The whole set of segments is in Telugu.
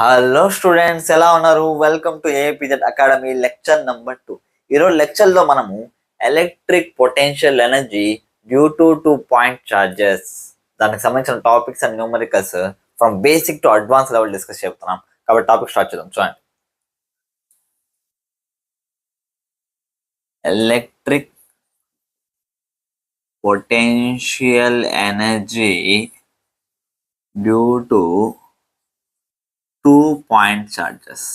హలో స్టూడెంట్స్, ఎలా ఉన్నారు? Welcome to APZ academy lecture number 2. ఈరోజు లెక్చర్లో మనము electric potential energy due to 2 point charges దానికి సంబంధించిన topics and numericals from basic to advance level discuss చేస్తున్నాం. కాబట్టి టాపిక్ స్టార్ట్ చేద్దాం. చూడండి, electric potential energy due to 2 point charges.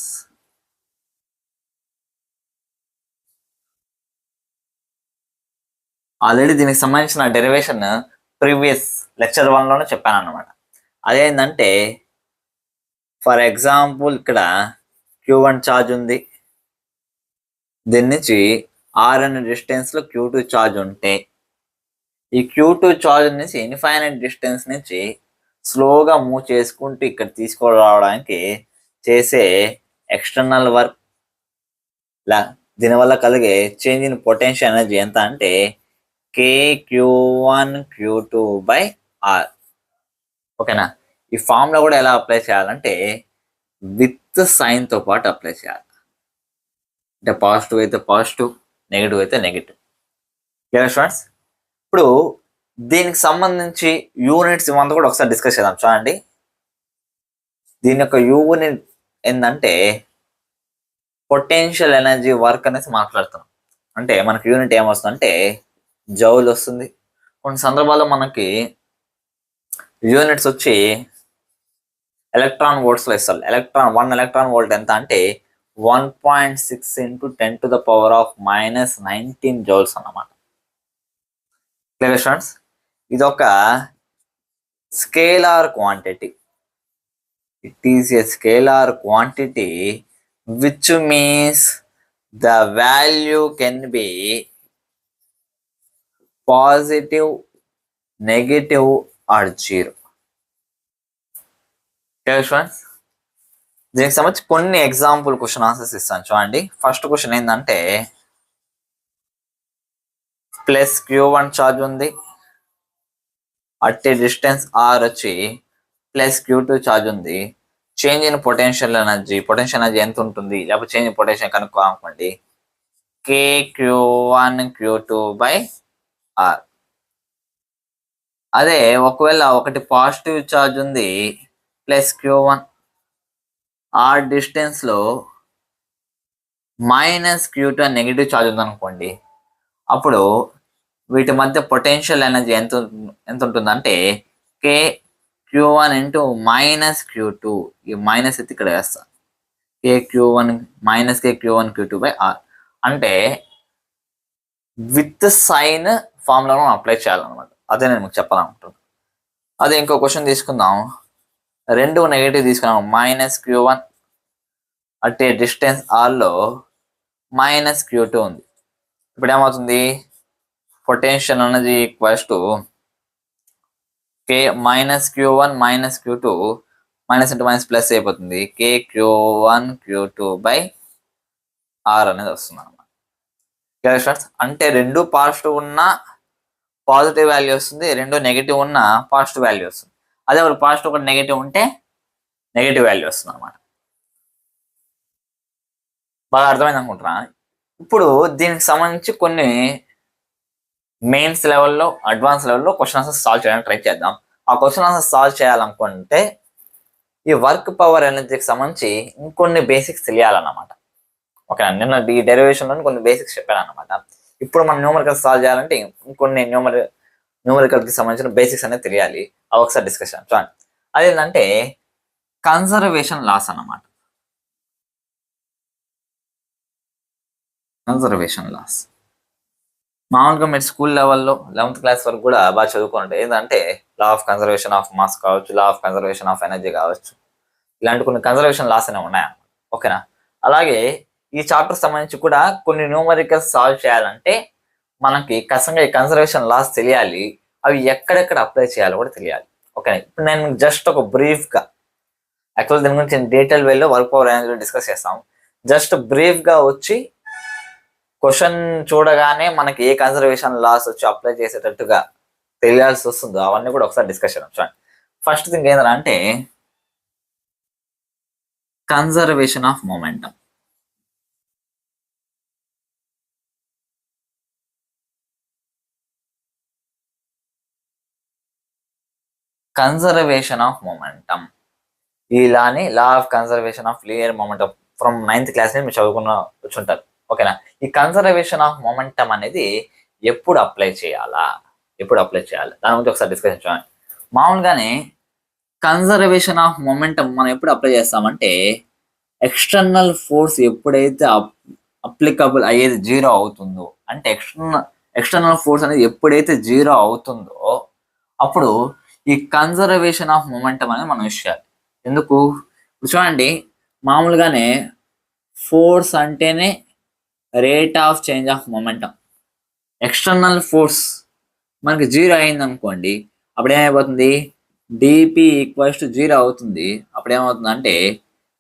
Already దీనికి సంబంధించిన డెరివేషన్ ప్రీవియస్ లెక్చర్ 1లోనే చెప్పాను అనమాట. అదేంటంటే, ఫర్ ఎగ్జాంపుల్ ఇక్కడ Q1 ఛార్జ్ ఉంది, దీని నుంచి R అనే డిస్టెన్స్లో Q2 ఛార్జ్ ఉంటే, ఈ Q2 ఛార్జ్ నుంచి ఇన్ఫైనైట్ డిస్టెన్స్ నుంచి స్లోగా మూవ్ చేసుకుంటూ ఇక్కడ తీసుకురావడానికి చేసే ఎక్స్టర్నల్ వర్క్, దీనివల్ల కలిగే చేంజ్ ఇన్ పొటెన్షియల్ ఎనర్జీ ఎంత అంటే KQ1 Q2 బై R. ఓకేనా? ఈ ఫార్ములా కూడా ఎలా అప్లై చేయాలంటే విత్ సైన్తో పాటు అప్లై చేయాలి. అంటే పాజిటివ్ అయితే పాజిటివ్, నెగిటివ్ అయితే నెగిటివ్. Clear students? ఇప్పుడు దీనికి సంబంధించి యూనిట్స్ ఇవంతా కూడా ఒకసారి డిస్కస్ చేద్దాం. చూడండి, దీని యొక్క యూనిట్ ఏంటంటే పొటెన్షియల్ ఎనర్జీ వర్క్ అనేసి మాట్లాడుతున్నాం. అంటే మనకి యూనిట్ ఏమొస్తుందంటే జౌల్ వస్తుంది. కొన్ని సందర్భాల్లో మనకి యూనిట్స్ వచ్చి ఎలక్ట్రాన్ వోల్ట్స్లో ఇస్తారు. 1 ఎలక్ట్రాన్ వోల్ట్ ఎంత అంటే 1.6 × 10⁻⁻19 జౌల్స్ అన్నమాట. Clear students? ఇదొక scalar quantity. It is a scalar quantity which means the value can be positive, negative or 0. Okay, friends? దీనికి సంబంధించి కొన్ని ఎగ్జాంపుల్ క్వశ్చన్ ఆన్సర్స్ ఇస్తాను. చూడండి, ఫస్ట్ క్వశ్చన్ ఏంటంటే ప్లస్ Q1 ఛార్జ్ ఉంది, అట్ ఏ డిస్టెన్స్ R వచ్చి ప్లస్ Q2 ఛార్జ్ ఉంది. చేంజ్ ఇన్ పొటెన్షియల్ ఎనర్జీ ఎంత ఉంటుంది, లేకపోతే చేంజ్ ఇన్ పొటెన్షియల్ కనుక్కోనుకోండి KQ1 Q2 బై R. అదే ఒకవేళ ఒకటి పాజిటివ్ ఛార్జ్ ఉంది ప్లస్ Q1, ఆ డిస్టెన్స్లో మైనస్ Q2 నెగిటివ్ ఛార్జ్ ఉందనుకోండి, అప్పుడు వీటి మధ్య పొటెన్షియల్ ఎనర్జీ ఎంత ఉంటుందంటే KQ1 × -Q2. ఈ మైనస్ అయితే ఇక్కడ వేస్తా, KQ1 -KQ1 Q2 by R. అంటే విత్ సైన్ ఫార్ములాను అప్లై చేయాలన్నమాట. అదే నేను మీకు చెప్పాలనుకుంటున్నాను. అదే ఇంకో క్వశ్చన్ తీసుకుందాం. 2 నెగిటివ్ తీసుకున్నాం, -Q1 at a distance Rలో -Q2 ఉంది. ఇప్పుడు ఏమవుతుంది, potential energy equals to -Q1 -Q2 minus into minus plus అయిపోతుంది, KQ1 Q2 బై R అనేది వస్తుంది అన్నమాట. అంటే 2 పాజిటివ్ ఉన్న పాజిటివ్ వాల్యూ వస్తుంది, 2 నెగిటివ్ ఉన్న పాజిటివ్ వాల్యూ వస్తుంది. అదే ఒక పాజిటివ్ ఒకటి నెగిటివ్ ఉంటే నెగిటివ్ వాల్యూ వస్తుంది అన్నమాట. బాగా అర్థమైంది అనుకుంటున్నా. ఇప్పుడు దీనికి సంబంధించి కొన్ని మెయిన్స్ లెవెల్లో, అడ్వాన్స్ లెవెల్లో క్వశ్చన్ ఆన్సర్స్ సాల్వ్ చేయడానికి ట్రై చేద్దాం. ఆ క్వశ్చన్ ఆన్సర్స్ సాల్వ్ చేయాలనుకుంటే ఈ వర్క్ పవర్ ఎనర్జీకి సంబంధించి ఇంకొన్ని బేసిక్స్ తెలియాలన్నమాట. ఓకే, నిన్న ఈ డెరివేషన్లో కొన్ని బేసిక్స్ చెప్పాను అనమాట. ఇప్పుడు మనం న్యూమరికల్స్ సాల్వ్ చేయాలంటే ఇంకొన్ని న్యూమరికల్కి సంబంధించిన బేసిక్స్ అనేది తెలియాలి. అవి ఒకసారి డిస్కషన్ చూడండి. అదేంటంటే కన్జర్వేషన్ లాస్ అన్నమాట. కన్జర్వేషన్ లాస్ మామూలుగా మీరు స్కూల్ లెవెల్లో 11th క్లాస్ వరకు కూడా బాగా చదువుకుంటే ఏంటంటే law of conservation of mass కావచ్చు, law of conservation of energy కావచ్చు, ఇలాంటి కొన్ని కన్జర్వేషన్ లాస్ అనేవి ఉన్నాయి. ఓకేనా? అలాగే ఈ చాప్టర్ సంబంధించి కూడా కొన్ని న్యూమరికల్స్ సాల్వ్ చేయాలంటే మనకి ఖచ్చితంగా ఈ కన్జర్వేషన్ లాస్ తెలియాలి. అవి ఎక్కడెక్కడ అప్లై చేయాలో కూడా తెలియాలి. ఓకే, ఇప్పుడు నేను జస్ట్ ఒక బ్రీఫ్గా, యాక్చువల్ దీని గురించి డీటెయిల్ వేలో వర్క్ పవర్ ఎనర్జీ డిస్కస్ చేస్తాం. జస్ట్ బ్రీఫ్గా వచ్చి క్వశ్చన్ చూడగానే మనకి ఏ కన్జర్వేషన్ లాస్ వచ్చి అప్లై చేసేటట్టుగా తెలియాల్సి వస్తుందో అవన్నీ కూడా ఒకసారి డిస్కస్ చేద్దాం. చూడండి, ఫస్ట్ థింగ్ ఏంటంటే conservation of momentum. Conservation of momentum ఈ లాని law of conservation of linear momentum from 9th class మీరు చదువుకున్న వచ్చుంటారు. ఓకేనా. ఈ కన్జర్వేషన్ ఆఫ్ మొమెంటం అనేది ఎప్పుడు అప్లై చేయాలి దాని గురించి ఒకసారి డిస్కషన్ చేయాలి. మామూలుగానే కన్జర్వేషన్ ఆఫ్ మొమెంటం మనం ఎప్పుడు అప్లై చేస్తామంటే ఎక్స్టర్నల్ ఫోర్స్ ఎప్పుడైతే అప్లికబుల్ అయ్యేది జీరో అవుతుందో, అంటే ఎక్స్టర్నల్ ఫోర్స్ అనేది ఎప్పుడైతే జీరో అవుతుందో అప్పుడు ఈ కన్జర్వేషన్ ఆఫ్ మొమెంటం అనేది మనం యూస్ చేయాలి. ఎందుకు? చూడండి, మామూలుగానే ఫోర్స్ అంటేనే rate of change of momentum. External force మనకి జీరో అయింది అనుకోండి, అప్పుడు ఏమైపోతుంది? డిపి ఈక్వల్స్ టు జీరో అవుతుంది. అప్పుడు ఏమవుతుంది అంటే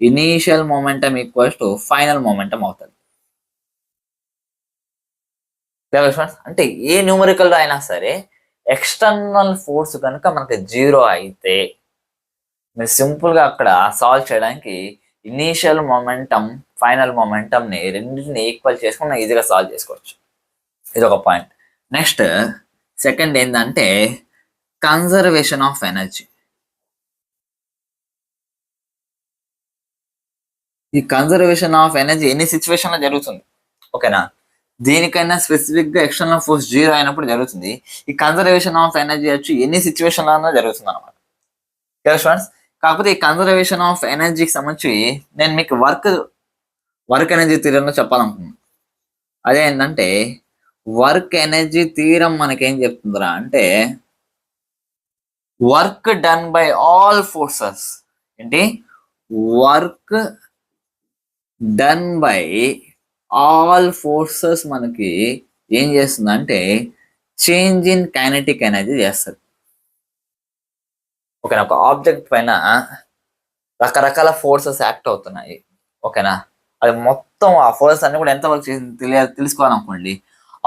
initial momentum equals to final momentum అవుతుంది. అంటే ఏ న్యూమరికల్లో అయినా సరే ఎక్స్టర్నల్ ఫోర్స్ కనుక మనకి జీరో అయితే మీరు సింపుల్గా అక్కడ సాల్వ్ చేయడానికి ఇనీషియల్ మొమెంటం ఫైనల్ మొమెంటంని రెండింటిని ఈక్వల్ చేసుకుని మనం ఈజీగా సాల్వ్ చేసుకోవచ్చు. ఇది ఒక పాయింట్. నెక్స్ట్ సెకండ్ ఏంటంటే కన్జర్వేషన్ ఆఫ్ ఎనర్జీ. ఈ కన్జర్వేషన్ ఆఫ్ ఎనర్జీ ఎన్ని సిచ్యువేషన్లో జరుగుతుంది. ఓకేనా. దీనికైనా స్పెసిఫిక్గా ఎక్స్టర్నల్ ఫోర్స్ జీరో అయినప్పుడు జరుగుతుంది. ఈ కన్జర్వేషన్ ఆఫ్ ఎనర్జీ వచ్చి ఎన్ని సిచ్యువేషన్లో జరుగుతుంది అనమాట. స్టూడెంట్స్, కాకపోతే ఈ కన్జర్వేషన్ ఆఫ్ ఎనర్జీకి సంబంధించి నేను మీకు వర్క్ ఎనర్జీ థియరంలో చెప్పాలనుకున్నాను. అదే ఏంటంటే వర్క్ ఎనర్జీ థియరం మనకేం చెప్తుందిరా అంటే work done by all forces. ఏంటి? Work done by all forces మనకి ఏం చేస్తుందంటే చేంజ్ ఇన్ కైనెటిక్ ఎనర్జీ చేస్తుంది. ఓకేనా. ఒక ఆబ్జెక్ట్ పైన రకరకాల ఫోర్సెస్ యాక్ట్ అవుతున్నాయి. ఓకేనా. అది మొత్తం ఆ ఫోర్సెస్ అన్ని కూడా ఎంతవరకు తెలుసుకోవాలనుకోండి,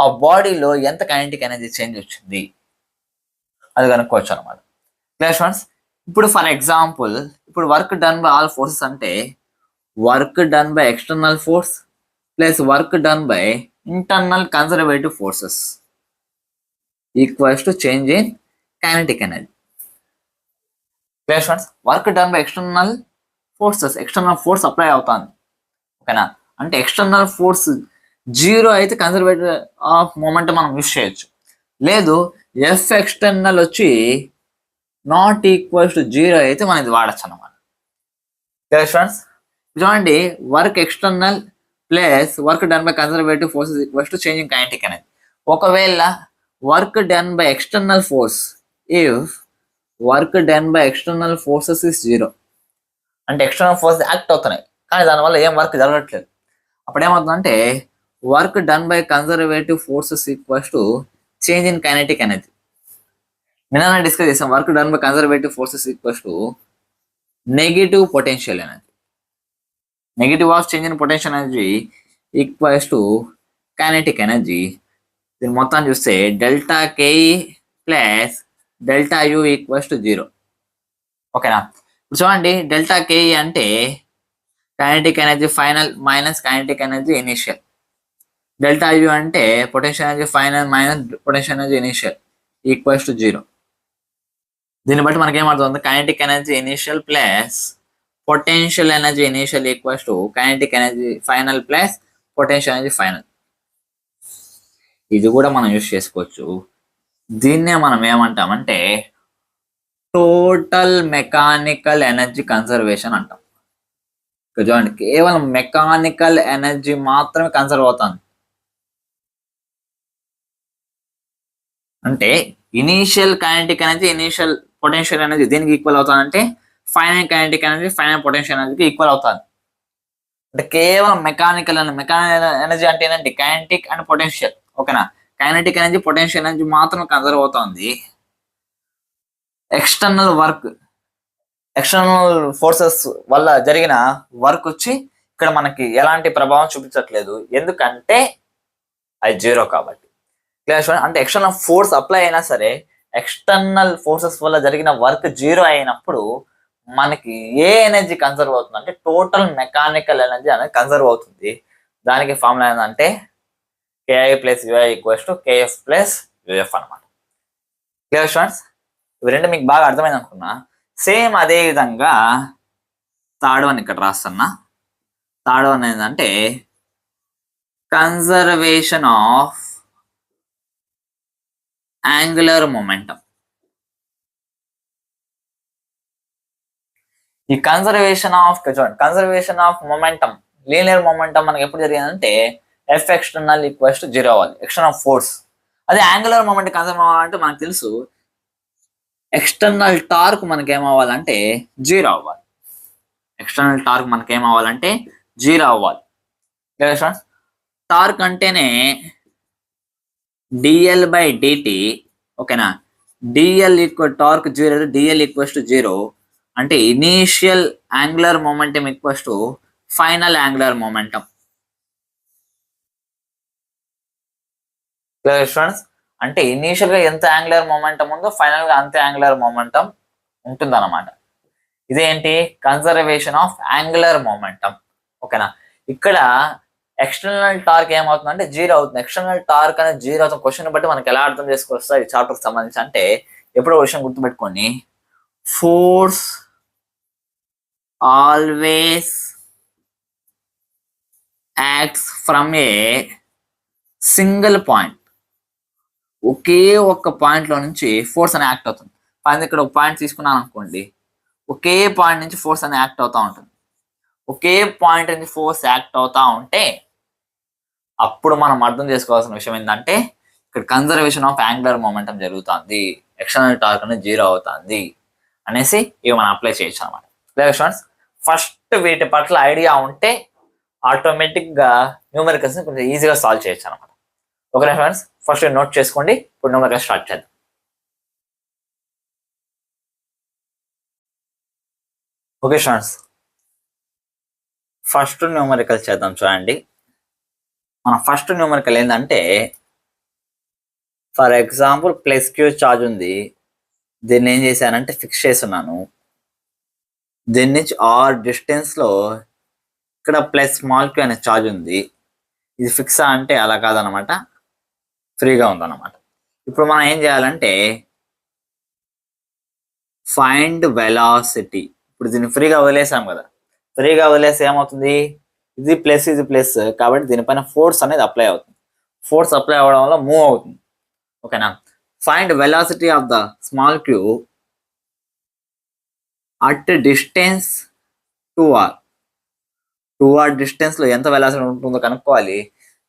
ఆ బాడీలో ఎంత కైనెటిక్ ఎనర్జీ చేంజ్ వచ్చింది అది కనుక్కోవచ్చు అనమాట. Clear students? ఇప్పుడు ఫర్ ఎగ్జాంపుల్ ఇప్పుడు work done by all forces అంటే work done by external force plus work done by internal conservative forces equals to change in kinetic energy. Clear students? Work done by external forces, external force apply అవుతుంది. ఓకేనా. అంటే ఎక్స్టర్నల్ ఫోర్స్ జీరో అయితే కన్జర్వేటివ్ ఆఫ్ మొమెంటం మనం యూస్ చేయొచ్చు. లేదు ఎఫ్ ఎక్స్టర్నల్ వచ్చి నాట్ ఈక్వల్స్ టు జీరో అయితే మనం ఇది వాడచ్చు అనమాట. Clear students? చూడండి, work external plus work done by conservative forces equals to changing kinetic energy. ఒకవేళ work done by external force if work done by external forces is zero, అంటే ఎక్స్టర్నల్ ఫోర్స్ యాక్ట్ అవుతున్నాయి కానీ దానివల్ల ఏం వర్క్ జరగట్లేదు. అప్పుడు ఏమవుతుందంటే work done by conservative forces equals to change in kinetic energy. నిన్న డిస్కస్ చేసాం work done by conservative forces equals to negative potential energy. Negative of change in potential energy equals to kinetic energy. దీన్ని మొత్తం చూస్తే delta KE plus delta U equals to zero. ఓకేనా. ఇప్పుడు చూడండి, డెల్టా కేఈ అంటే kinetic energy final minus kinetic energy initial. Delta U అంటే potential energy final minus potential energy initial equals to zero. దీన్ని బట్టి మనకి ఏమవుతుంది? Kinetic energy initial plus potential energy initial equals to kinetic energy final plus potential energy final. ఇది కూడా మనం యూస్ చేసుకోవచ్చు. దీన్నే మనం ఏమంటామంటే టోటల్ మెకానికల్ ఎనర్జీ కన్సర్వేషన్ అంటాం. చూడండి, కేవలం మెకానికల్ ఎనర్జీ మాత్రమే కన్సర్వ్ అవుతుంది. అంటే initial kinetic energy initial potential energy దేనికి ఈక్వల్ అవుతుందంటే final kinetic energy final potential ఎనర్జీకి ఈక్వల్ అవుతుంది. అంటే కేవలం మెకానికల్ ఎనర్జీ అంటే ఏంటంటే కైనెటిక్ అండ్ పొటెన్షియల్. ఓకేనా. కైనెటిక్ ఎనర్జీ పొటెన్షియల్ ఎనర్జీ మాత్రం కన్సర్వ్ అవుతుంది. ఎక్స్టర్నల్ ఫోర్సెస్ వల్ల జరిగిన వర్క్ వచ్చి ఇక్కడ మనకి ఎలాంటి ప్రభావం చూపించట్లేదు, ఎందుకంటే అది జీరో కాబట్టి. క్లియర్? అంటే ఎక్స్టర్నల్ ఫోర్స్ అప్లై అయినా సరే ఎక్స్టర్నల్ ఫోర్సెస్ వల్ల జరిగిన వర్క్ జీరో అయినప్పుడు మనకి ఏ ఎనర్జీ కన్సర్వ్ అవుతుంది అంటే టోటల్ మెకానికల్ ఎనర్జీ అనేది కన్సర్వ్ అవుతుంది. దానికి ఫార్ములా ఏంటంటే KI ప్లస్ UI equals to KF plus UF అనమాట. Clear students? ఇవి రెండు మీకు బాగా అర్థమైంది అనుకున్నా. సేమ్ అదే విధంగా థర్డ్ వన్ ఇక్కడ రాస్తున్నా. థర్డ్ వన్ ఏంటంటే కన్జర్వేషన్ ఆఫ్ యాంగులర్ మొమెంటం. ఈ conservation of momentum, linear momentum మనకి ఎప్పుడు జరిగిందంటే F ఎక్స్టర్నల్ ఈక్వల్స్ టు 0 అవ్వాలి, ఎక్స్టర్నల్ ఫోర్స్. అదే యాంగులర్ మొమెంటం కన్సర్వ్ అవ్వాలంటే మనకు తెలుసు ఎక్స్టర్నల్ టార్క్ మనకి ఏమవ్వాలంటే 0 అవ్వాలి. ఎక్స్టర్నల్ టార్క్ మనకి ఏమవ్వాలంటే 0 అవ్వాలి. టార్క్ అంటేనే dl/dt, ఓకేనా? dl equal torque 0, dl equals to 0 అంటే initial angular momentum equals to final angular momentum. Students, అంటే ఇనీషియల్ గా ఎంత యాంగులర్ మొమెంటం ఉందో ఫైనల్ గా అంతే యాంగులర్ మొమెంటం ఉంటుంది అన్నమాట. ఇదేంటి? కన్జర్వేషన్ ఆఫ్ యాంగులర్ మొమెంటం, ఓకేనా? ఇక్కడ ఎక్స్టర్నల్ టార్క్ ఏమవుతుందంటే 0 అవుతుంది. ఎక్స్టర్నల్ టార్క్ అనేది 0 అవుతుంది. క్వశ్చన్ బట్టి మనకి ఎలా అర్థం చేసుకోవచ్చా ఈ చాప్టర్ కి సంబంధించి అంటే, ఎప్పుడో క్వశ్చన్ గుర్తుపెట్టుకోండి, force always acts from a single point. ఒకే ఒక్క పాయింట్ లో నుంచి ఫోర్స్ అని యాక్ట్ అవుతుంది. పైన ఇక్కడ ఒక పాయింట్ తీసుకున్నాను అనుకోండి, ఒకే పాయింట్ నుంచి ఫోర్స్ అని యాక్ట్ అవుతా ఉంటుంది. ఒకే పాయింట్ నుంచి ఫోర్స్ యాక్ట్ అవుతా ఉంటే అప్పుడు మనం అర్థం చేసుకోవాల్సిన విషయం ఏంటంటే ఇక్కడ కన్జర్వేషన్ ఆఫ్ యాంగులర్ మొమెంటం జరుగుతుంది, ఎక్స్టర్నల్ టార్క్ అనేది 0 అవుతుంది అనేసి ఇవి మనం అప్లై చేయొచ్చు అనమాట. స్టూడెంట్స్, ఫస్ట్ వీటి పట్ల ఐడియా ఉంటే ఆటోమేటిక్ గా న్యూమరికల్స్ ని కొంచెం ఈజీగా సాల్వ్ చేయొచ్చు అనమాట. ఓకేనా ఫ్రెండ్స్? ఫస్ట్ నోట్ చేసుకోండి. ఇప్పుడు న్యూమరికల్స్ స్టార్ట్ చేద్దాం. ఓకే స్టూడెంట్స్, ఫస్ట్ న్యూమరికల్ చేద్దాం. చూడండి, మన ఫస్ట్ న్యూమరికల్ ఏంటంటే, for example plus Q charge ఉంది. దీన్ని ఏం చేశానంటే ఫిక్స్ చేస్తున్నాను. దీని నుంచి ఆర్ డిస్టెన్స్ లో ఇక్కడ ప్లస్ స్మాల్ క్యూ అనే చార్జ్ ఉంది. ఇది ఫిక్సా అంటే అలా కాదనమాట, ఫ్రీగా ఉందన్నమాట. ఇప్పుడు మనం ఏం చేయాలంటే ఫైండ్ వెలాసిటీ. ఇప్పుడు దీన్ని ఫ్రీగా వదిలేసాం కదా, ఫ్రీగా వదిలేసి ఏమవుతుంది, ఇది ప్లస్ ఇది ప్లస్ కాబట్టి దీనిపైన ఫోర్స్ అనేది అప్లై అవుతుంది. ఫోర్స్ అప్లై అవ్వడం వల్ల మూవ్ అవుతుంది, ఓకేనా? Find velocity of the small queue at distance 2r. 2r distance లో ఎంత వెలాసిటీ ఉంటుందో కనుక్కోవాలి.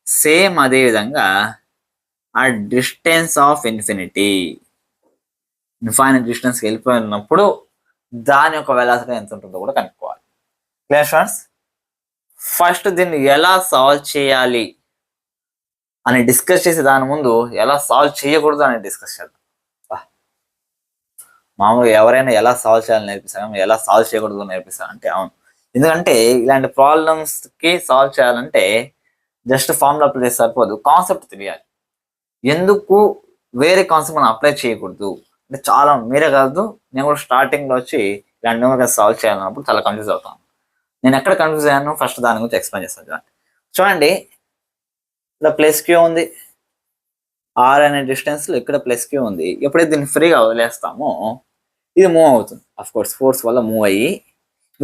సేమ్ అదే విధంగా ఆ డిస్టెన్స్ ఆఫ్ ఇన్ఫినిటీ, ఇన్ఫైనైట్ డిస్టెన్స్కి వెళ్ళిపోయినప్పుడు దాని యొక్క వెలాసిటీ ఎంత ఉంటుందో కూడా కనుక్కోవాలి. Clear students? ఫస్ట్ దీన్ని ఎలా సాల్వ్ చేయాలి అని డిస్కస్ చేసే దాని ముందు ఎలా సాల్వ్ చేయకూడదు అని డిస్కస్ చేద్దాం. మామూలుగా ఎవరైనా ఎలా సాల్వ్ చేయాలని నేర్పిస్తాను, ఎలా సాల్వ్ చేయకూడదు నేర్పిస్తానంటే అవును. ఎందుకంటే ఇలాంటి ప్రాబ్లమ్స్కి సాల్వ్ చేయాలంటే జస్ట్ ఫార్ములా అప్లై చేస్తే సరిపోదు, కాన్సెప్ట్ తెలియాలి. ఎందుకు వేరే కాన్సెప్ట్ మనం అప్లై చేయకూడదు అంటే చాలా, మీరే కాదు నేను కూడా స్టార్టింగ్లో వచ్చి ఇలాంటి న్యూమరికల్స్ సాల్వ్ చేయాలన్నప్పుడు చాలా కన్ఫ్యూజ్ అవుతాను. నేను ఎక్కడ కన్ఫ్యూజ్ అయ్యాను ఫస్ట్ దాని గురించి ఎక్స్ప్లెయిన్ చేస్తాను. చూడండి, ఇలా ప్లస్ క్యూ ఉంది, ఆర్ అనే డిస్టెన్స్లో ఇక్కడ ప్లస్ క్యూ ఉంది. ఎప్పుడైతే దీన్ని ఫ్రీగా వదిలేస్తామో ఇది మూవ్ అవుతుంది. అఫ్ కోర్స్ ఫోర్స్ వల్ల మూవ్ అయ్యి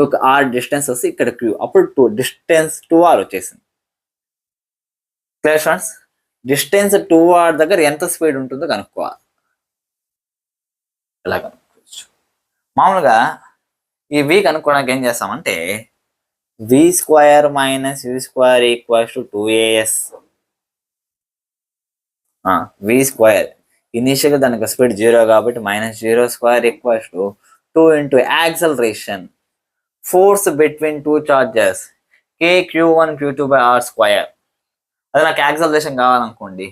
ఒక ఆర్ డిస్టెన్స్ వస్తే ఇక్కడ క్యూ, అప్పుడు డిస్టెన్స్ 2r వచ్చేసింది. Clear students? డిస్టెన్స్ 2r దగ్గర ఎంత స్పీడ్ ఉంటుందో కనుక్కోవాలి. ఎలా కనుక్కోవచ్చు? మామూలుగా ఈ v కనుక్కోవడానికి ఏం చేస్తామంటే v² - u² = 2as. v² ఇనీషియల్గా దానికి స్పీడ్ 0 కాబట్టి -0² = 2 into acceleration, force between two charges kq1 q2/r². అది నాకు యాక్సలరేషన్ కావాలనుకోండి,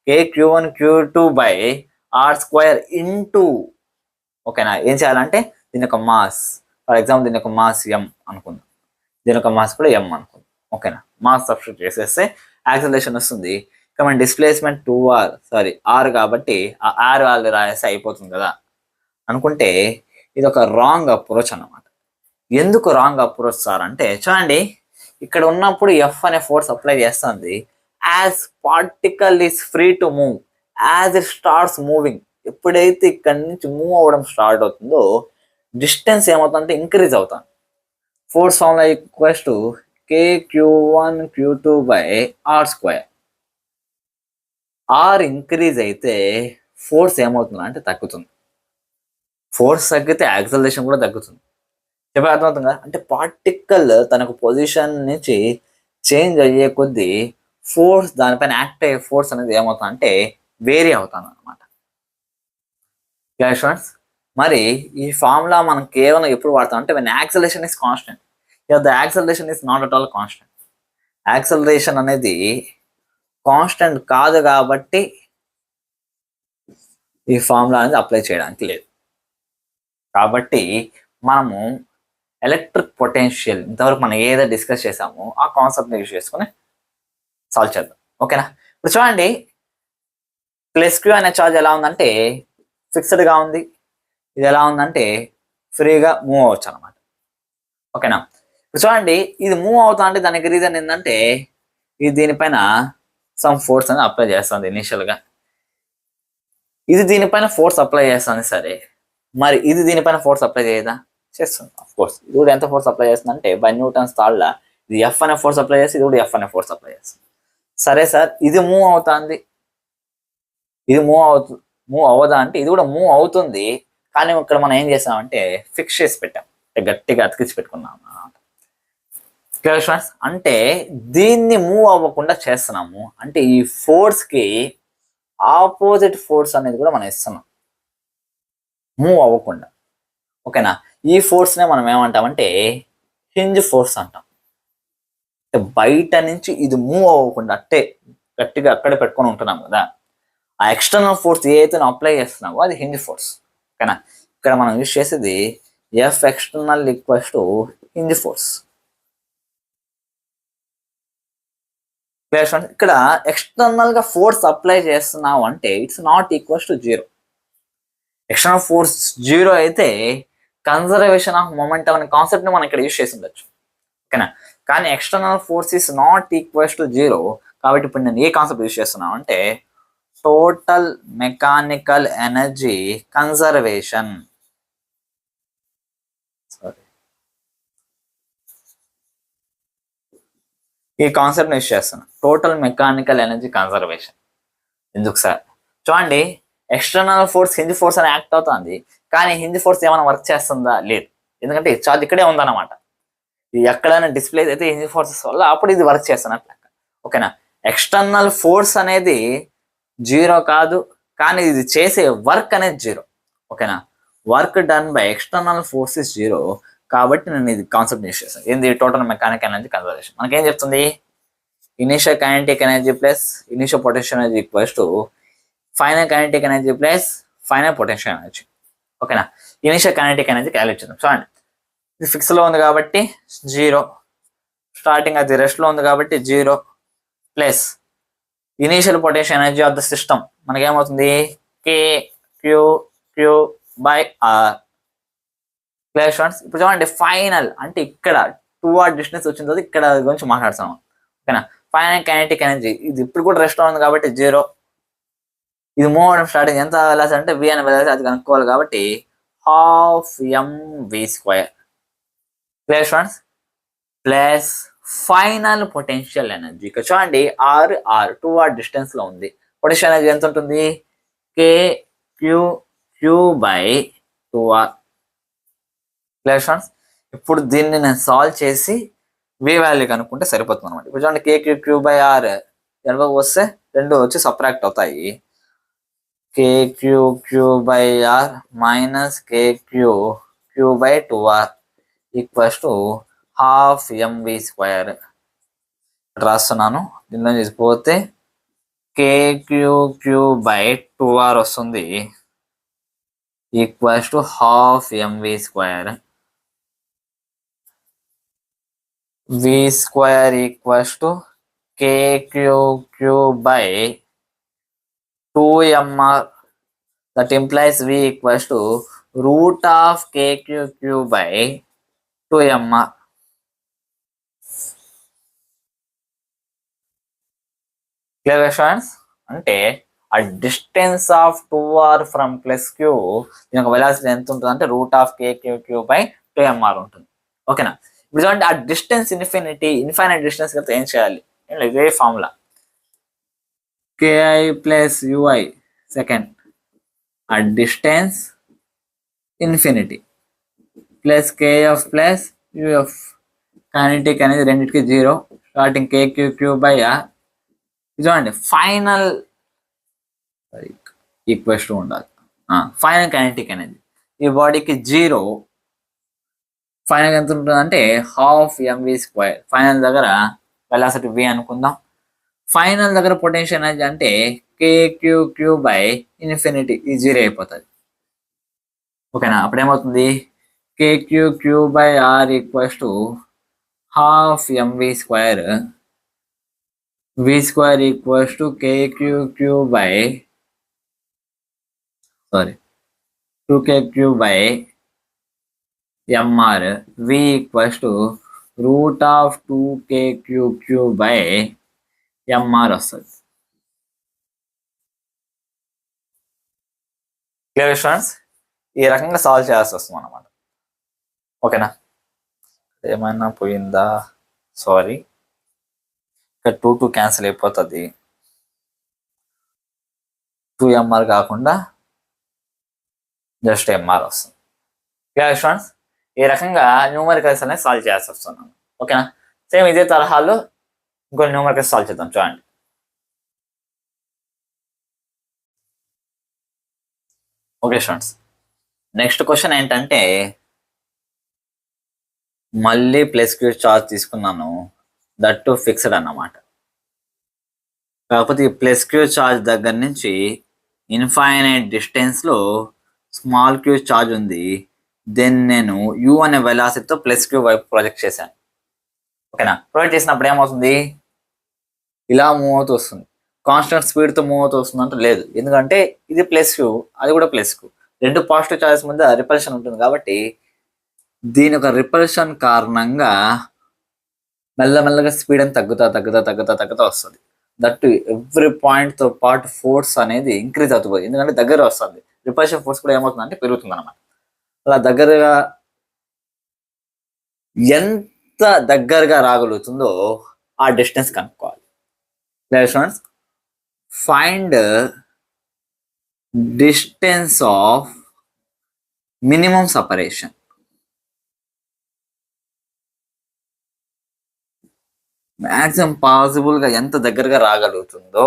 kq1 q2/r² ఇంటూ, ఓకేనా? ఏం చేయాలంటే దీని యొక్క మాస్, ఫర్ ఎగ్జాంపుల్ దీని యొక్క మాస్ m అనుకుందాం, దీని యొక్క మాస్ కూడా m అనుకుందాం, ఓకేనా? మాస్ సబ్స్టిట్యూట్ చేసేస్తే యాక్సలరేషన్ వస్తుంది. ఇక మన డిస్ప్లేస్మెంట్ 2r కాబట్టి ఆ r వాల్యూ రాయేస్తే అయిపోతుంది కదా అనుకుంటే ఇది ఒక రాంగ్ అప్రోచ్ అన్నమాట. ఎందుకు రాంగ్ అప్రోచ్ సార్ అంటే చూడండి, ఇక్కడ ఉన్నప్పుడు ఎఫ్ అనే ఫోర్స్ అప్లై చేస్తుంది. As particle is free to move, as it starts moving, ఎప్పుడైతే ఇక్కడి నుంచి మూవ్ అవ్వడం స్టార్ట్ అవుతుందో డిస్టెన్స్ ఏమవుతుందంటే ఇంక్రీజ్ అవుతుంది. Force formula equals to K Q one Q two by R square. R increase అయితే ఫోర్స్ ఏమవుతుంది అంటే తగ్గుతుంది. ఫోర్స్ తగ్గితే యాక్సలరేషన్ కూడా తగ్గుతుంది. చెప్పే అర్థమవుతుందా? అంటే పార్టికల్ తనకు పొజిషన్ నుంచి చేంజ్ అయ్యే కొద్దీ ఫోర్స్, దానిపైన యాక్ట్ అయ్యే ఫోర్స్ అనేది ఏమవుతుంది అంటే వేరీ అవుతాను అనమాట. మరి ఈ ఫార్ములా మనం కేవలం ఎప్పుడు వాడతాం అంటే when acceleration is constant. The acceleration is not at all constant. Acceleration అనేది కాన్స్టెంట్ కాదు కాబట్టి ఈ ఫార్ములా అనేది అప్లై చేయడానికి లేదు. కాబట్టి మనము ఎలక్ట్రిక్ పొటెన్షియల్ ఇంతవరకు మనం ఏదో డిస్కస్ చేసామో ఆ కాన్సెప్ట్ని యూజ్ చేసుకుని సాల్వ్ చేద్దాం. ఓకేనా? ఇప్పుడు చూడండి, ప్లస్ క్యూ అనే ఛార్జ్ ఎలా ఉందంటే ఫిక్స్డ్గా ఉంది. ఇది ఎలా ఉందంటే ఫ్రీగా మూవ్ అవ్వచ్చు అనమాట. ఓకేనా? ఇప్పుడు చూడండి, ఇది మూవ్ అవుతా అంటే దానికి రీజన్ ఏంటంటే ఇది దీనిపైన సమ్ ఫోర్స్ అనేది అప్లై చేస్తుంది ఇనిషియల్గా. ఇది దీనిపైన ఫోర్స్ అప్లై చేస్తుంది, సరే. మరి ఇది దీనిపైన ఫోర్స్ అప్లై చేయదా? చేస్తుంది. ఆఫ్ కోర్స్ ఇది కూడా ఎంత ఫోర్స్ అప్లై చేస్తుంది అంటే బై న్యూటన్స్ థాల్లా ఇది ఎఫ్ అనే ఫోర్స్ అప్లై చేస్తుంది, ఇది కూడా ఎఫ్ అనే ఫోర్స్ అప్లై చేస్తుంది. సరే సార్, ఇది మూవ్ అవుతుంది, ఇది మూవ్ అవ్వదా అంటే ఇది కూడా మూవ్ అవుతుంది. కానీ ఇక్కడ మనం ఏం చేసామంటే ఫిక్స్ చేసి పెట్టాం, గట్టిగా అతికించి పెట్టుకున్నాం అన్నమాట. అంటే దీన్ని మూవ్ అవ్వకుండా చేస్తున్నాము. అంటే ఈ ఫోర్స్కి ఆపోజిట్ ఫోర్స్ అనేది కూడా మనం ఇస్తున్నాం మూవ్ అవ్వకుండా. ఓకేనా? ఈ ఫోర్స్నే మనం ఏమంటామంటే హింజ్ ఫోర్స్ అంటాం. అంటే బయట నుంచి ఇది మూవ్ అవ్వకుండా అట్టే గట్టిగా అక్కడే పెట్టుకొని ఉంటున్నాం కదా, ఆ ఎక్స్టర్నల్ ఫోర్స్ ఏదైతే అప్లై చేస్తున్నామో అది హింజ్ ఫోర్స్. ఓకేనా? ఇక్కడ మనం యూజ్ చేసేది F external equals to hinge force. ఇక్కడ ఎక్స్టర్నల్ గా ఫోర్స్ అప్లై చేస్తున్నావు అంటే it's not equals to zero. External force zero అయితే కన్జర్వేషన్ ఆఫ్ మొమెంటం అనే కాన్సెప్ట్ ని మనం ఇక్కడ యూజ్ చేసి ఉండొచ్చు. ఓకేనా? కానీ external force is not equals to zero. కాబట్టి ఇప్పుడు నేను ఏ కాన్సెప్ట్ యూజ్ చేస్తున్నాను అంటే టోటల్ మెకానికల్ ఎనర్జీ కన్జర్వేషన్. ఈ కాన్సెప్ట్ యూజ్ చేస్తాను, టోటల్ మెకానికల్ ఎనర్జీ కన్జర్వేషన్. ఎందుకు సార్? చూడండి, ఎక్స్టర్నల్ ఫోర్స్ హింజ్ ఫోర్స్ అని యాక్ట్ అవుతుంది, కానీ హింజ్ ఫోర్స్ ఏమైనా వర్క్ చేస్తుందా? లేదు. ఎందుకంటే ఛార్జ్ ఇక్కడే ఉందన్నమాట. ఇది ఎక్కడైనా డిస్ప్లే అయితే హింజ్ ఫోర్సెస్ వల్ల అప్పుడు ఇది వర్క్ చేస్తున్నట్లు. ఓకేనా? ఎక్స్టర్నల్ ఫోర్స్ అనేది జీరో కాదు, కానీ ఇది చేసే వర్క్ అనేది జీరో. ఓకేనా? Work done by external force is zero. కాబట్టి నేను ఇది కాన్సెప్ట్ యూజ్ చేస్తాను. ఏంది? Total mechanical energy conservation. మనకేం చెప్తుంది? Initial kinetic energy plus initial potential energy equals to final kinetic energy plus final potential energy. ఓకేనా? ఇనిషియల్ కైనెటిక్ ఎనర్జీ క్యాలిక్యులేట్ చేద్దాం. చూడండి, ఇది ఫిక్స్లో ఉంది కాబట్టి జీరో, స్టార్టింగ్ అది రెస్ట్లో ఉంది కాబట్టి zero, plus initial potential energy of the system మనకేమవుతుంది? K queue queue by R. Plus friends, ఇప్పుడు చూడండి, ఫైనల్ అంటే ఇక్కడ 2r డిస్టెన్స్ వచ్చిన తర్వాత ఇక్కడ గురించి మాట్లాడుతున్నాం. ఓకేనా? ఫైనల్ కైనెటిక్ ఎనర్జీ ఇది ఇప్పుడు కూడా రెస్ట్లో ఉంది కాబట్టి జీరో. ఇది మూవ్ అవడం స్టార్టింగ్ ఎంత వెళ్ళాల్సి అంటే వి అని వెళ్ళాల్సి, అది కనుక్కోవాలి కాబట్టి half mv square. Plus friends, plus final potential energy. ఇక్కడ చూడండి, ఆర్ 2r డిస్టెన్స్ లో ఉంది. పొటెన్షియల్ ఎనర్జీ ఎంత ఉంటుంది? K queue queue by 2r. Plus friends, ఇప్పుడు దీన్ని నేను సాల్వ్ చేసి వి వాల్యూ కనుక్కుంటే సరిపోతుంది అనమాట. ఇప్పుడు చూడండి, K queue queue by R ఎనభై వస్తే రెండు వచ్చి సబ్ట్రాక్ట్ అవుతాయి. K queue queue by R minus K queue queue by 2r equals to half mv square. రాస్తున్నాను, దీనిలో చేసిపోతే K queue queue by 2r వస్తుంది equals to half mv square. V square equals to K queue queue by 2mr. That implies v equals to root of K queue queue by 2mr. Clear students? అంటే ఆ distance of 2r from plus q దీని యొక్క వెలాసిటీ ఎంత ఉంటుంది అంటే √KQQ/2mr ఉంటుంది. ఓకేనా? ఇప్పుడు చూడండి ఆ డిస్టెన్స్ ఇన్ఫైనైట్ డిస్టెన్స్ కదా ఏం చేయాలి? ఇదే ఫార్ములా KI ప్లస్ UI సెకండ్ ఆ distance infinity plus KF plus UF kinetic అనేది రెండింటికి 0 స్టార్టింగ్ KQQ/r. చూడండి ఫైనల్ ఈక్వల్స్ టు ఉండాలి. ఫైనల్ కైనెటిక్ అనేది ఈ బాడీకి 0. ఫైనల్ ఎంత ఉంటుంది అంటే ½ mv². ఫైనల్ దగ్గర వెలాసిటీ v అనుకుందాం. ఫైనల్ దగ్గర పొటెన్షియల్ ఎనర్జీ అంటే KQQ/∞ ఈ 0 అయిపోతుంది. ఓకేనా? అప్పుడు ఏమవుతుంది KQQ/r equals to ½ mv². v² equals టు2KQ/mr. v ఈక్వల్స్ టు √2KQQ/mr వస్తుంది. Clear students? ఈ రకంగా సాల్వ్ చేయాల్సి వస్తుంది అన్నమాట. ఓకేనా? ఏమైనా పోయిందా? సారీ, ఇక్కడ 2 క్యాన్సిల్ అయిపోతుంది. 2mr కాకుండా జస్ట్ mr వస్తుంది. Clear students? ఈ రకంగా న్యూమరికల్స్ అనేది సాల్వ్ చేయాల్సి వస్తున్నాను. ఓకేనా? సేమ్ ఇదే తరహాలో ఇంకొన్ని న్యూమరికల్స్ సాల్వ్ చేద్దాం. చూడండి. ఓకే స్టూడెంట్స్, నెక్స్ట్ క్వశ్చన్ ఏంటంటే మళ్ళీ ప్లస్ క్యూ చార్జ్ తీసుకున్నాను, దట్ టు ఫిక్స్డ్ అన్నమాట. కాకపోతే ఈ ప్లస్ క్యూ చార్జ్ దగ్గర నుంచి ఇన్ఫైనైట్ డిస్టెన్స్లో స్మాల్ క్యూ చార్జ్ ఉంది. దెన్ నేను యూ అనే వెలాసిటీతో ప్లస్ క్యూ వైపు ప్రొజెక్ట్ చేశాను. ఓకేనా? ప్రొజెక్ట్ చేసినప్పుడు ఏమవుతుంది? ఇలా మూవ్ అవుతూ వస్తుంది. కాన్స్టెంట్ స్పీడ్తో మూవ్ అవుతూ వస్తుంది అంటే లేదు, ఎందుకంటే ఇది ప్లస్ క్యూ, అది కూడా ప్లస్ క్యూ. రెండు పాజిటివ్ చార్జెస్ మధ్య రిపల్షన్ ఉంటుంది కాబట్టి దీని యొక్క రిపల్షన్ కారణంగా మెల్లమెల్లగా స్పీడ్ అని తగ్గుతా వస్తుంది. దట్ ఎవ్రీ పాయింట్తో పాటు ఫోర్స్ అనేది ఇంక్రీజ్ అవుతుంది, ఎందుకంటే దగ్గర వస్తుంది. రిపల్షన్ ఫోర్స్ కూడా ఏమవుతుంది అంటే పెరుగుతుంది అన్నమాట. అలా దగ్గరగా ఎంత దగ్గరగా రాగలుగుతుందో ఆ డిస్టెన్స్ కనుక్కోవాలి. Students, find distance of minimum separation. Maximum పాసిబుల్గా ఎంత దగ్గరగా రాగలుగుతుందో,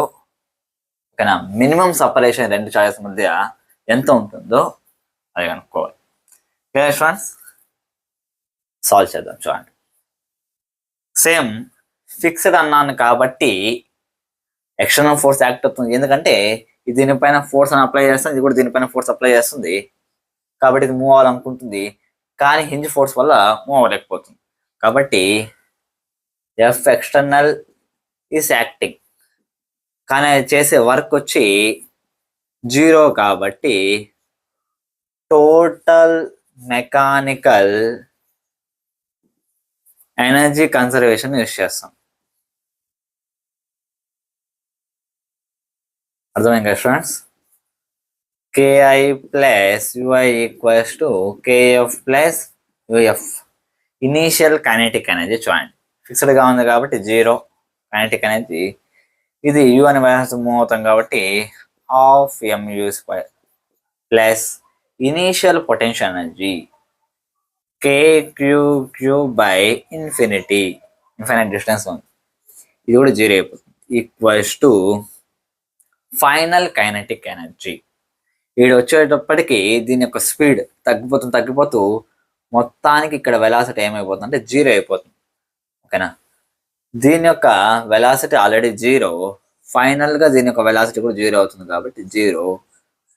ఓకేనా, మినిమం సపరేషన్ రెండు చాయిస్ మధ్య ఎంత ఉంటుందో అది కనుక్కోవాలి. Clear students? సాల్వ్ చేద్దాం. చూడండి, సేమ్ ఫిక్స్డ్ అన్నాను కాబట్టి ఎక్స్టర్నల్ ఫోర్స్ యాక్ట్ అవుతుంది, ఎందుకంటే ఇది దీనిపైన ఫోర్స్ అని అప్లై చేస్తుంది, ఇది కూడా దీనిపైన ఫోర్స్ అప్లై చేస్తుంది. కాబట్టి ఇది మూవ్ అవ్వాలనుకుంటుంది, కానీ హింజ్ ఫోర్స్ వల్ల మూవ్ అవ్వలేకపోతుంది. కాబట్టి ఎఫ్ ఎక్స్టర్నల్ ఈస్ యాక్టింగ్, కానీ అది చేసే వర్క్ వచ్చి 0 కాబట్టి total mechanical energy conservation use చేస్తాం. అర్థమైంది కదా స్టూడెంట్స్? KI ప్లస్ UI equals to KF plus UF. Initial kinetic energy చూడండి, ఫిక్స్డ్గా ఉంది కాబట్టి 0 కైనెటిక్ ఎనర్జీ. ఇది U అనే వాల్యూస్ మూవ్ అవుతాం కాబట్టి ½ mv² plus initial potential energy KQQ/∞, infinite distance ఉంది, ఇది కూడా 0 అయిపోతుంది, equals to final kinetic energy. వీడు వచ్చేటప్పటికి దీని యొక్క స్పీడ్ తగ్గిపోతూ మొత్తానికి ఇక్కడ వెలాసిటీ ఏమైపోతుంది అంటే 0 అయిపోతుంది. ఓకేనా? దీని యొక్క వెలాసిటీ ఆల్రెడీ 0, ఫైనల్గా దీని యొక్క వెలాసిటీ కూడా 0 అవుతుంది కాబట్టి 0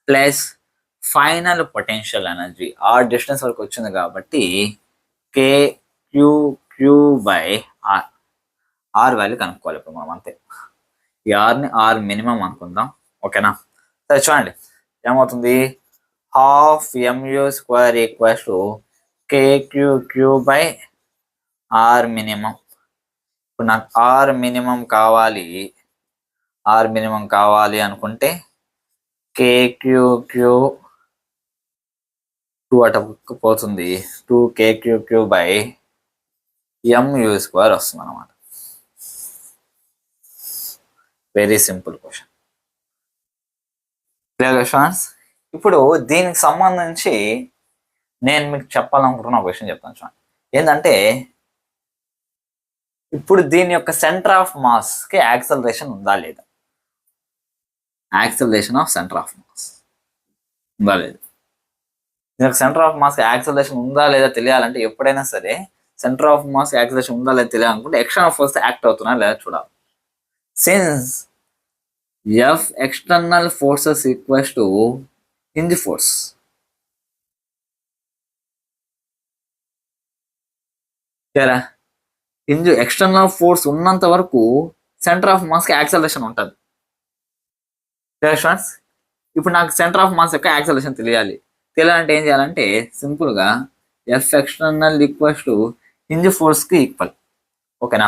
ప్లస్ ఫైనల్ పొటెన్షియల్ ఎనర్జీ ఆ డిస్టెన్స్ వరకు వచ్చింది కాబట్టి KQQ/r. ఆర్ వాల్యూ కనుక్కోవాలి ఇప్పుడు మనం, అంతే. ఈ ఆర్ని ఆర్ మినిమం అనుకుందాం. ఓకేనా? సరే చూడండి, ఏమవుతుంది ½ mv² equals to KQQ by r minimum. ఇప్పుడు నాకు ఆర్ మినిమం కావాలి అనుకుంటే KQQ 2 అటకు పోతుంది, 2KQQ బై MU² వస్తుంది అనమాట. Very simple question. ఇప్పుడు దీనికి సంబంధించి నేను మీకు చెప్పాలనుకుంటున్న క్వశ్చన్ చెప్తాను చూడండి. ఏంటంటే ఇప్పుడు దీని యొక్క సెంటర్ ఆఫ్ మాస్ కి యాక్సలరేషన్ ఉందా లేదా, acceleration of centre of mass ఉందా లేదా. దీనికి సెంటర్ ఆఫ్ మాస్ కి యాక్సలరేషన్ ఉందా లేదా తెలియాలంటే ఎప్పుడైనా సరే సెంటర్ ఆఫ్ మాస్ యాక్సలరేషన్ ఉందా లేదా తెలియాలనుకుంటే ఎక్స్టర్నల్ ఫోర్స్ యాక్ట్ అవుతున్నా లేదా చూడాలి. Since F external forces equals to hinge force. సరే, hinge ఎక్స్టర్నల్ ఫోర్స్ ఉన్నంత వరకు సెంటర్ ఆఫ్ మాస్ కి యాక్సలరేషన్ ఉంటుంది. స్టూడెంట్స్, ఇప్పుడు నాకు సెంటర్ ఆఫ్ మాస్ యొక్క యాక్సలరేషన్ తెలియాలంటే ఏం చేయాలంటే సింపుల్గా F external equals to hinge force కి ఈక్వల్. ఓకేనా,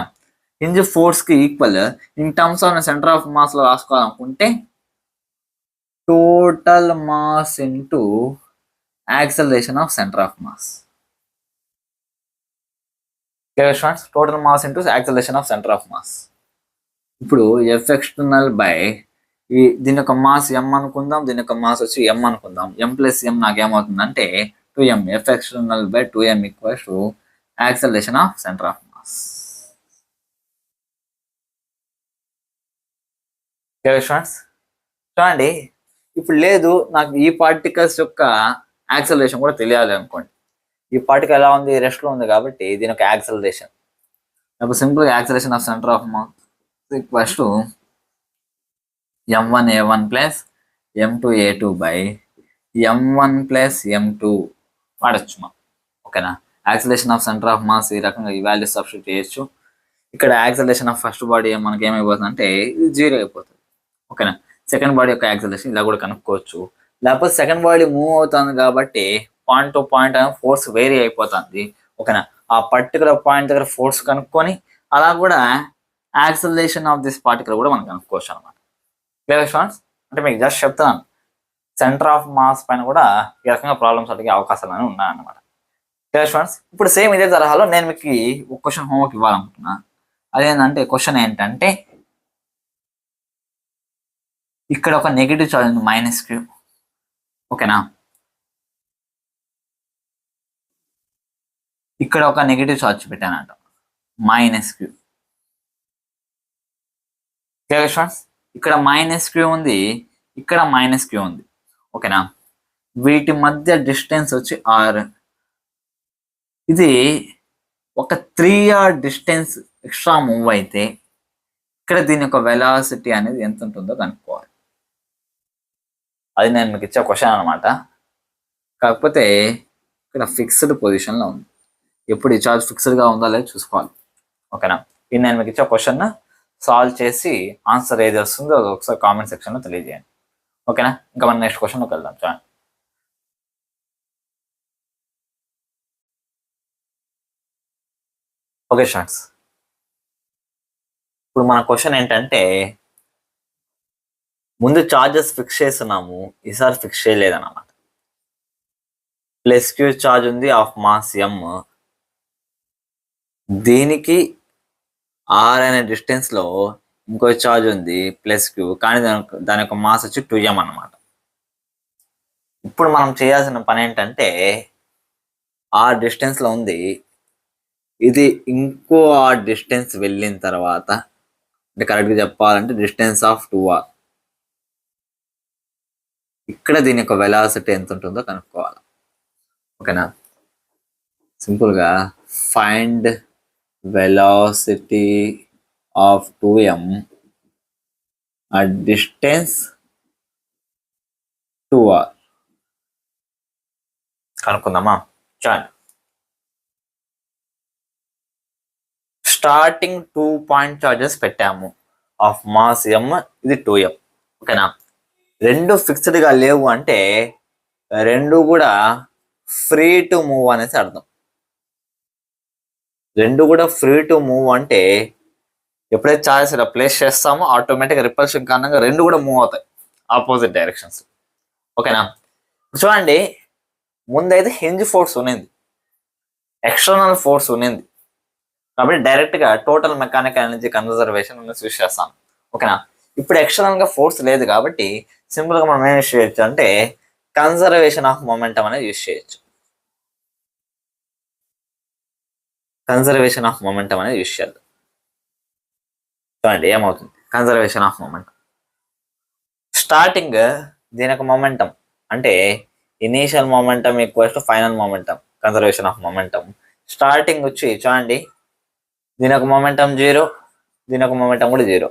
hinge ఫోర్స్ కి equal in terms of centre of mass లో రాసుకోవాలనుకుంటే total mass into acceleration of centre of mass. Total mass into acceleration of centre of mass. ఇప్పుడు F external బై దీని యొక్క మాస్ M అనుకుందాం, దీని యొక్క మాస్ వచ్చి M అనుకుందాం. M ప్లస్ M నాకు ఏమవుతుందంటే 2M. F external by 2M equals to acceleration of centre of mass. చూడండి, ఇప్పుడు లేదు నాకు ఈ పార్టికల్స్ యొక్క యాక్సలరేషన్ కూడా తెలియాలి అనుకోండి. ఈ పార్టికల్ ఎలా ఉంది, రెస్ట్ లో ఉంది కాబట్టి దీని యొక్క యాక్సలరేషన్ ఇప్పుడు simple acceleration of centre of mass equals to M1A1 plus M2A2 by M1 plus M2 వాడచ్చు మనం. ఓకేనా, acceleration of centre of mass ఈ రకంగా ఈ వాల్యూస్ సబ్స్టిట్యూట్ చేయొచ్చు. ఇక్కడ యాక్సలరేషన్ ఆఫ్ ఫస్ట్ బాడీ మనకి ఏమైపోతుంది అంటే ఇది 0 అయిపోతుంది. ఓకేనా, సెకండ్ బాడీ యొక్క యాక్సలరేషన్ ఇలా కూడా కనుక్కోవచ్చు. లేకపోతే సెకండ్ బాడీ మూవ్ అవుతుంది కాబట్టి point to point force vary అయిపోతుంది. ఓకేనా, ఆ పర్టికులర్ పాయింట్ దగ్గర ఫోర్స్ కనుక్కొని అలా కూడా యాక్సలరేషన్ ఆఫ్ దిస్ పార్టికల్ కూడా మనం కనుక్కోవచ్చు అనమాట. క్లియర్ స్టూడెంట్స్, అంటే మీకు జస్ట్ చెప్తాను సెంటర్ ఆఫ్ మాస్ పైన కూడా ఈ రకంగా ప్రాబ్లమ్స్ అడిగే అవకాశాలు అనేవి ఉన్నాయన్నమాట. క్లియర్ స్టూడెంట్స్, ఇప్పుడు సేమ్ ఇదే తరహాలో నేను మీకు ఒక క్వశ్చన్ హోంవర్క్ ఇవ్వాలనుకుంటున్నా. అదేంటంటే క్వశ్చన్ ఏంటంటే ఇక్కడ ఒక నెగిటివ్ చార్జ్ ఉంది -Q. ఓకేనా, ఇక్కడ ఒక నెగిటివ్ చార్జ్ పెట్టానంట -Q. క్లియర్ స్టూడెంట్స్, ఇక్కడ -Q ఉంది, ఇక్కడ -Q ఉంది. ఓకేనా, వీటి మధ్య డిస్టెన్స్ వచ్చి R. ఇది ఒక 3R డిస్టెన్స్ ఎక్స్ట్రా మూవ్ అయితే ఇక్కడ దీని యొక్క వెలాసిటీ అనేది ఎంత ఉంటుందో కనుక్కోవాలి. అది నేను మీకు ఇచ్చే క్వశ్చన్ అనమాట. కాకపోతే ఇక్కడ ఫిక్స్డ్ పొజిషన్లో ఉంది. ఎప్పుడు ఈ చార్జ్ ఫిక్స్డ్గా ఉందా లేదా చూసుకోవాలి. ఓకేనా, ఇది నేను మీకు ఇచ్చే క్వశ్చన్ సాల్వ్ చేసి ఆన్సర్ ఏది వస్తుందో అది ఒకసారి కామెంట్ సెక్షన్లో తెలియజేయండి. ఓకేనా, ఇంకా మనం నెక్స్ట్ క్వశ్చన్లోకి వెళ్దాం. చూడండి, ఓకే స్టూడెంట్స్, ఇప్పుడు మన క్వశ్చన్ ఏంటంటే ముందు చార్జెస్ ఫిక్స్ చేస్తున్నాము, ఈసారి ఫిక్స్ చేయలేదన్నమాట. +Q చార్జ్ ఉంది ఆఫ్ మాస్ M, దీనికి R అనే డిస్టెన్స్ లో ఇంకో చార్జ్ ఉంది +Q, కానీ దాని యొక్క మాస్ వచ్చి 2M అన్నమాట. ఇప్పుడు మనం చేయాల్సిన పని ఏంటంటే R డిస్టెన్స్ లో ఉంది, ఇది ఇంకో R డిస్టెన్స్ వెళ్ళిన తర్వాత, అంటే కరెక్ట్గా చెప్పాలంటే డిస్టెన్స్ ఆఫ్ 2R, ఇక్కడ దీని యొక్క వెలాసిటీ ఎంత ఉంటుందో కనుక్కోవాలి. ఓకేనా, సింపుల్గా find velocity of 2M at distance 2R కనుక్కుందామా. చూడండి, స్టార్టింగ్ 2 పాయింట్ చార్జెస్ పెట్టాము ఆఫ్ మాస్ M, ఇది 2M. ఓకేనా, రెండు ఫిక్స్డ్గా లేవు అంటే రెండు కూడా ఫ్రీ టు మూవ్ అనేసి అర్థం. రెండు కూడా ఫ్రీ టు మూవ్ అంటే ఎప్పుడైతే చార్జెస్ ఇలా ప్లేస్ చేస్తామో ఆటోమేటిక్గా రిపల్షన్ కారణంగా రెండు కూడా మూవ్ అవుతాయి ఆపోజిట్ డైరెక్షన్స్. ఓకేనా? చూడండి, ముందైతే హింజ్ ఫోర్స్ ఉన్నింది, ఎక్స్టర్నల్ ఫోర్స్ ఉన్నింది, కాబట్టి డైరెక్ట్గా total mechanical energy conservation use చేస్తాం. ఓకేనా? ఇప్పుడు ఎక్స్టర్నల్గా ఫోర్స్ లేదు కాబట్టి సింపుల్గా మనం ఏం యూస్ చేయొచ్చు అంటే కన్జర్వేషన్ ఆఫ్ మొమెంటం అనేది యూస్ చేయొచ్చు. కన్జర్వేషన్ ఆఫ్ మొమెంటం అనేది యూస్ చేద్దాం. చూడండి ఏమవుతుంది. కన్జర్వేషన్ ఆఫ్ మొమెంటం స్టార్టింగ్ దీని యొక్క మొమెంటం అంటే initial momentum equals to final momentum. Conservation of momentum starting వచ్చి చూడండి, దీని యొక్క మొమెంటం 0, దీని యొక్క మొమెంటం కూడా 0.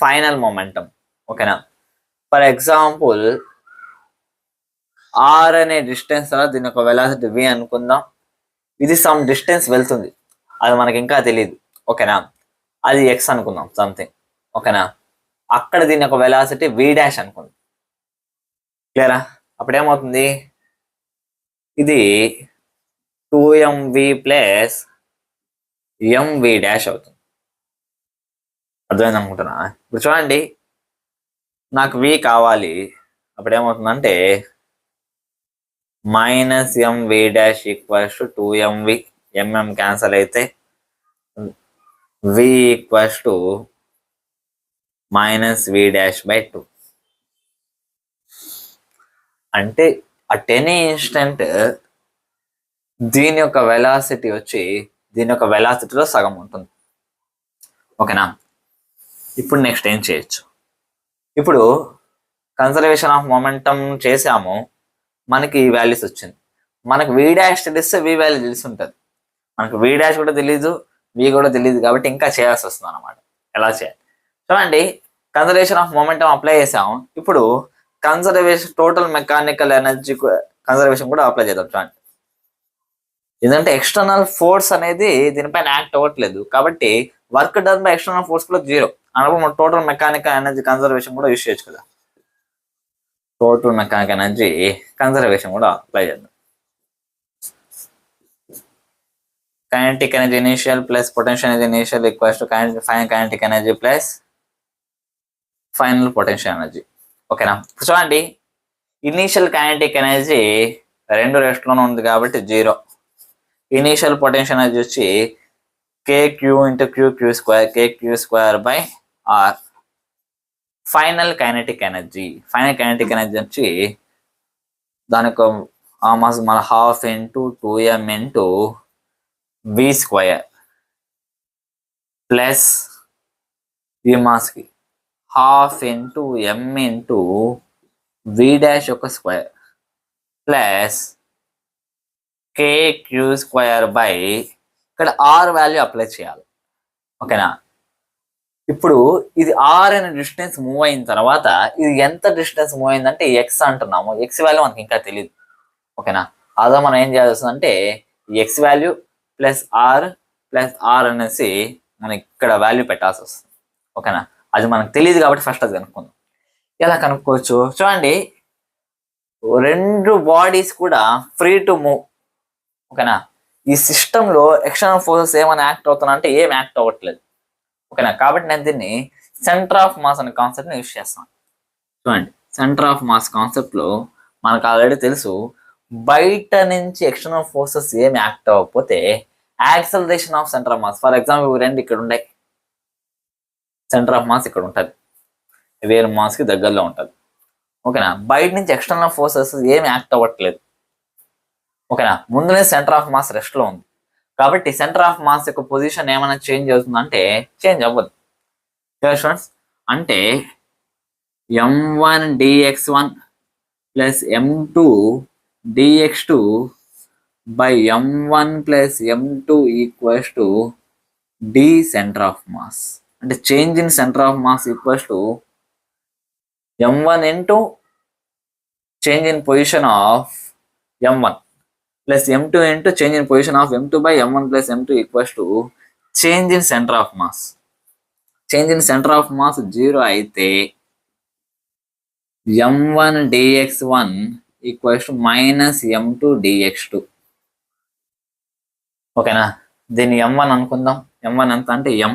Final momentum. ఓకేనా? ఫర్ ఎగ్జాంపుల్ ఆర్ అనే డిస్టెన్స్ దీని యొక్క వెలాసిటీ v అనుకుందాం. ఇది సమ్ డిస్టెన్స్ వెళ్తుంది, అది మనకి ఇంకా తెలియదు. ఓకేనా? అది ఎక్స్ అనుకుందాం సంథింగ్. ఓకేనా? అక్కడ దీని యొక్క వెలాసిటీ v' అనుకుందాం. క్లియరా? అప్పుడు ఏమవుతుంది, ఇది 2mv ప్లస్ mv' అవుతుంది. అర్థమైంది అనుకుంటున్నా? ఇప్పుడు చూడండి, నాకు v కావాలి, అప్పుడు ఏమవుతుందంటే -mv' equals to 2mv, cancel అయితే v ఈక్వల్స్ టు -v'/2. అంటే అట్ ఎనీ ఇన్స్టెంట్ దీని యొక్క వెలాసిటీ వచ్చి దీని యొక్క వెలాసిటీలో సగం ఉంటుంది. ఓకేనా? ఇప్పుడు నెక్స్ట్ ఏం చేయొచ్చు, ఇప్పుడు కన్జర్వేషన్ ఆఫ్ మొమెంటం చేసాము, మనకి ఈ వాల్యూస్ వచ్చింది. మనకు v' తెలిస్తే v వాల్యూ తెలిసి ఉంటుంది, మనకు v' కూడా తెలీదు, v కూడా తెలియదు, కాబట్టి ఇంకా చేయాల్సి వస్తుంది అనమాట. ఎలా చేయాలి చూడండి. కన్జర్వేషన్ ఆఫ్ మొమెంటం అప్లై చేసాము, ఇప్పుడు conservation total mechanical energy conservation కూడా అప్లై చేద్దాం. చూడండి, ఎందుకంటే ఎక్స్టర్నల్ ఫోర్స్ అనేది దీనిపైన యాక్ట్ అవ్వట్లేదు, కాబట్టి work done by external force కూడా 0. అన్నప్పుడు మనం టోటల్ మెకానికల్ ఎనర్జీ కన్జర్వేషన్ కూడా యూస్ చేయొచ్చు కదా. టోటల్ మెకానికల్ ఎనర్జీ కన్జర్వేషన్ కూడా అప్లై చేద్దాం. Kinetic energy initial plus potential energy initial equals to final kinetic energy plus final potential energy. ఓకేనా? చూడండి, ఇనీషియల్ కైనెటిక్ ఎనర్జీ 2 రెస్ట్లోనే ఉంది కాబట్టి 0. ఇనీషియల్ పొటెన్షియల్ ఎనర్జీ వచ్చి kq into qq² by r. Final kinetic energy వచ్చి దానికి మన 12 into 2m into v² plus ఈ మాస్కి 12 ఇంటూ m ఇంటూ v' యొక్క స్క్వేర్ ప్లస్ kq² బై ఇక్కడ r వాల్యూ అప్లై చేయాలి. ఓకేనా? ఇప్పుడు ఇది r అనే డిస్టెన్స్ మూవ్ అయిన తర్వాత ఇది ఎంత డిస్టెన్స్ మూవ్ అయిందంటే ఎక్స్ అంటున్నాము, ఎక్స్ వాల్యూ మనకి ఇంకా తెలియదు. ఓకేనా? అదో మనం ఏం చేయాల్సి వస్తుందంటే ఎక్స్ వాల్యూ ప్లస్ ఆర్ అనేసి మనం ఇక్కడ వాల్యూ పెట్టాల్సి వస్తుంది. ఓకేనా? అది మనకు తెలియదు కాబట్టి ఫస్ట్ అది కనుక్కుందాం. ఎలా కనుక్కోవచ్చు చూడండి, రెండు బాడీస్ కూడా ఫ్రీ టు మూవ్. ఓకేనా? ఈ సిస్టంలో ఎక్స్టర్నల్ ఫోర్సెస్ ఏమైనా యాక్ట్ అవుతున్నా అంటే ఏం యాక్ట్ అవ్వట్లేదు. ఓకేనా? కాబట్టి నేను దీన్ని సెంటర్ ఆఫ్ మాస్ అనే కాన్సెప్ట్ని యూజ్ చేస్తాను. చూడండి, సెంటర్ ఆఫ్ మాస్ కాన్సెప్ట్లో మనకు ఆల్రెడీ తెలుసు, బయట నుంచి ఎక్స్టర్నల్ ఫోర్సెస్ ఏం యాక్ట్ అవ్వకపోతే acceleration of centre of mass. For example రెండు ఇక్కడ ఉన్నాయి, సెంటర్ ఆఫ్ మాస్ ఇక్కడ ఉంటుంది, వేరే మాస్కి దగ్గరలో ఉంటుంది. ఓకేనా? బయట నుంచి ఎక్స్టర్నల్ ఫోర్సెస్ ఏం యాక్ట్ అవ్వట్లేదు. ఓకేనా? ముందునే సెంటర్ ఆఫ్ మాస్ రెస్ట్లో ఉంది, కాబట్టి సెంటర్ ఆఫ్ మాస్ యొక్క పొజిషన్ ఏమైనా చేంజ్ అవుతుందంటే చేంజ్ అవ్వదు. స్టూడెంట్స్, అంటే m1 dx1 plus m2 dx2 by m1 plus m2 equals to d centre of mass. అంటే change in centre of mass equals to m1 into change in position of m1 plus m2 into change in position of m2 by m1 plus m2 equals to change in centre of mass. Change in centre of mass 0 అయితే m1 dx1 equals to minus m2 dx2. ఓకేనా? దీన్ని m1 అనుకుందాం. m1 ఎంత అంటే m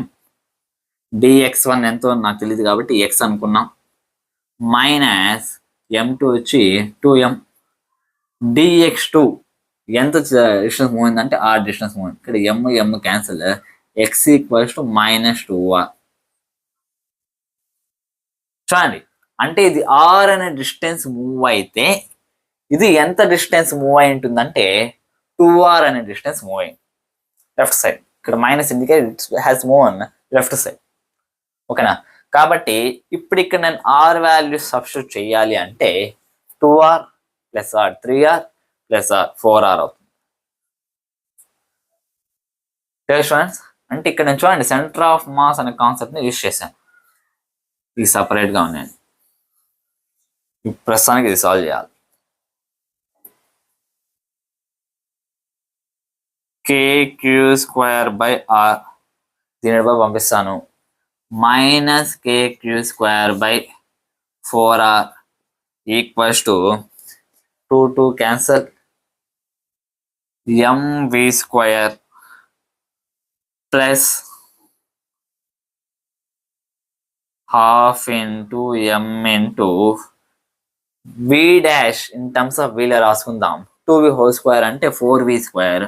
dx1 ఎంతో నాకు తెలియదు కాబట్టి x అనుకున్నాం. మైనస్ m2 వచ్చి 2m dx2 ఎంత డిస్టెన్స్ మూవ్ అయిందంటే r డిస్టెన్స్ మూవ్ అయింది. ఇక్కడ m cancel, x equals to -2r. చూడండి, అంటే ఇది r అనే డిస్టెన్స్ మూవ్ అయితే ఇది ఎంత డిస్టెన్స్ మూవ్ అయి ఉంటుందంటే 2r అనే డిస్టెన్స్ మూవ్ అయింది లెఫ్ట్ సైడ్. ఇక్కడ minus indicate it has move on left side. ఓకేనా? కాబట్టి ఇప్పుడు ఇక్కడ నేను r వాల్యూ సబ్స్టిట్యూట్ చేయాలి అంటే 2r plus r 3r plus r 4r అవుతుంది. స్టూడెంట్స్, అంటే ఇక్కడ నేను చూడండి సెంటర్ ఆఫ్ మాస్ అనే కాన్సెప్ట్ ని యూజ్ చేశాను. ఇది సపరేట్ గా ఉన్నాయండి. ప్రస్తుతానికి ఇది సాల్వ్ చేయాలి. kq²r దీనిపై పంపిస్తాను. -kq²/4r equals to 2 cancel, mv² plus ½ into m into v dash in terms of వీలో రాసుకుందాం. 2v² అంటే 4v².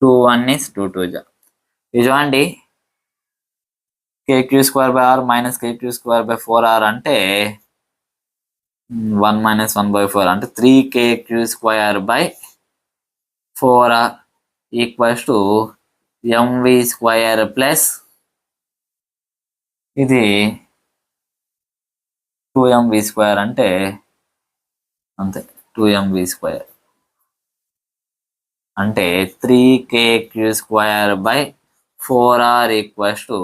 2 1 is 2 2 ఇది చూడండి, kq²/r మైనస్ kq²/4r అంటే 1 - 1/4 అంటే 3kq²/4r equals to mv² plus ఇది 2mv² అంటే అంతే, 2mv² అంటే 3kq²/4r equals to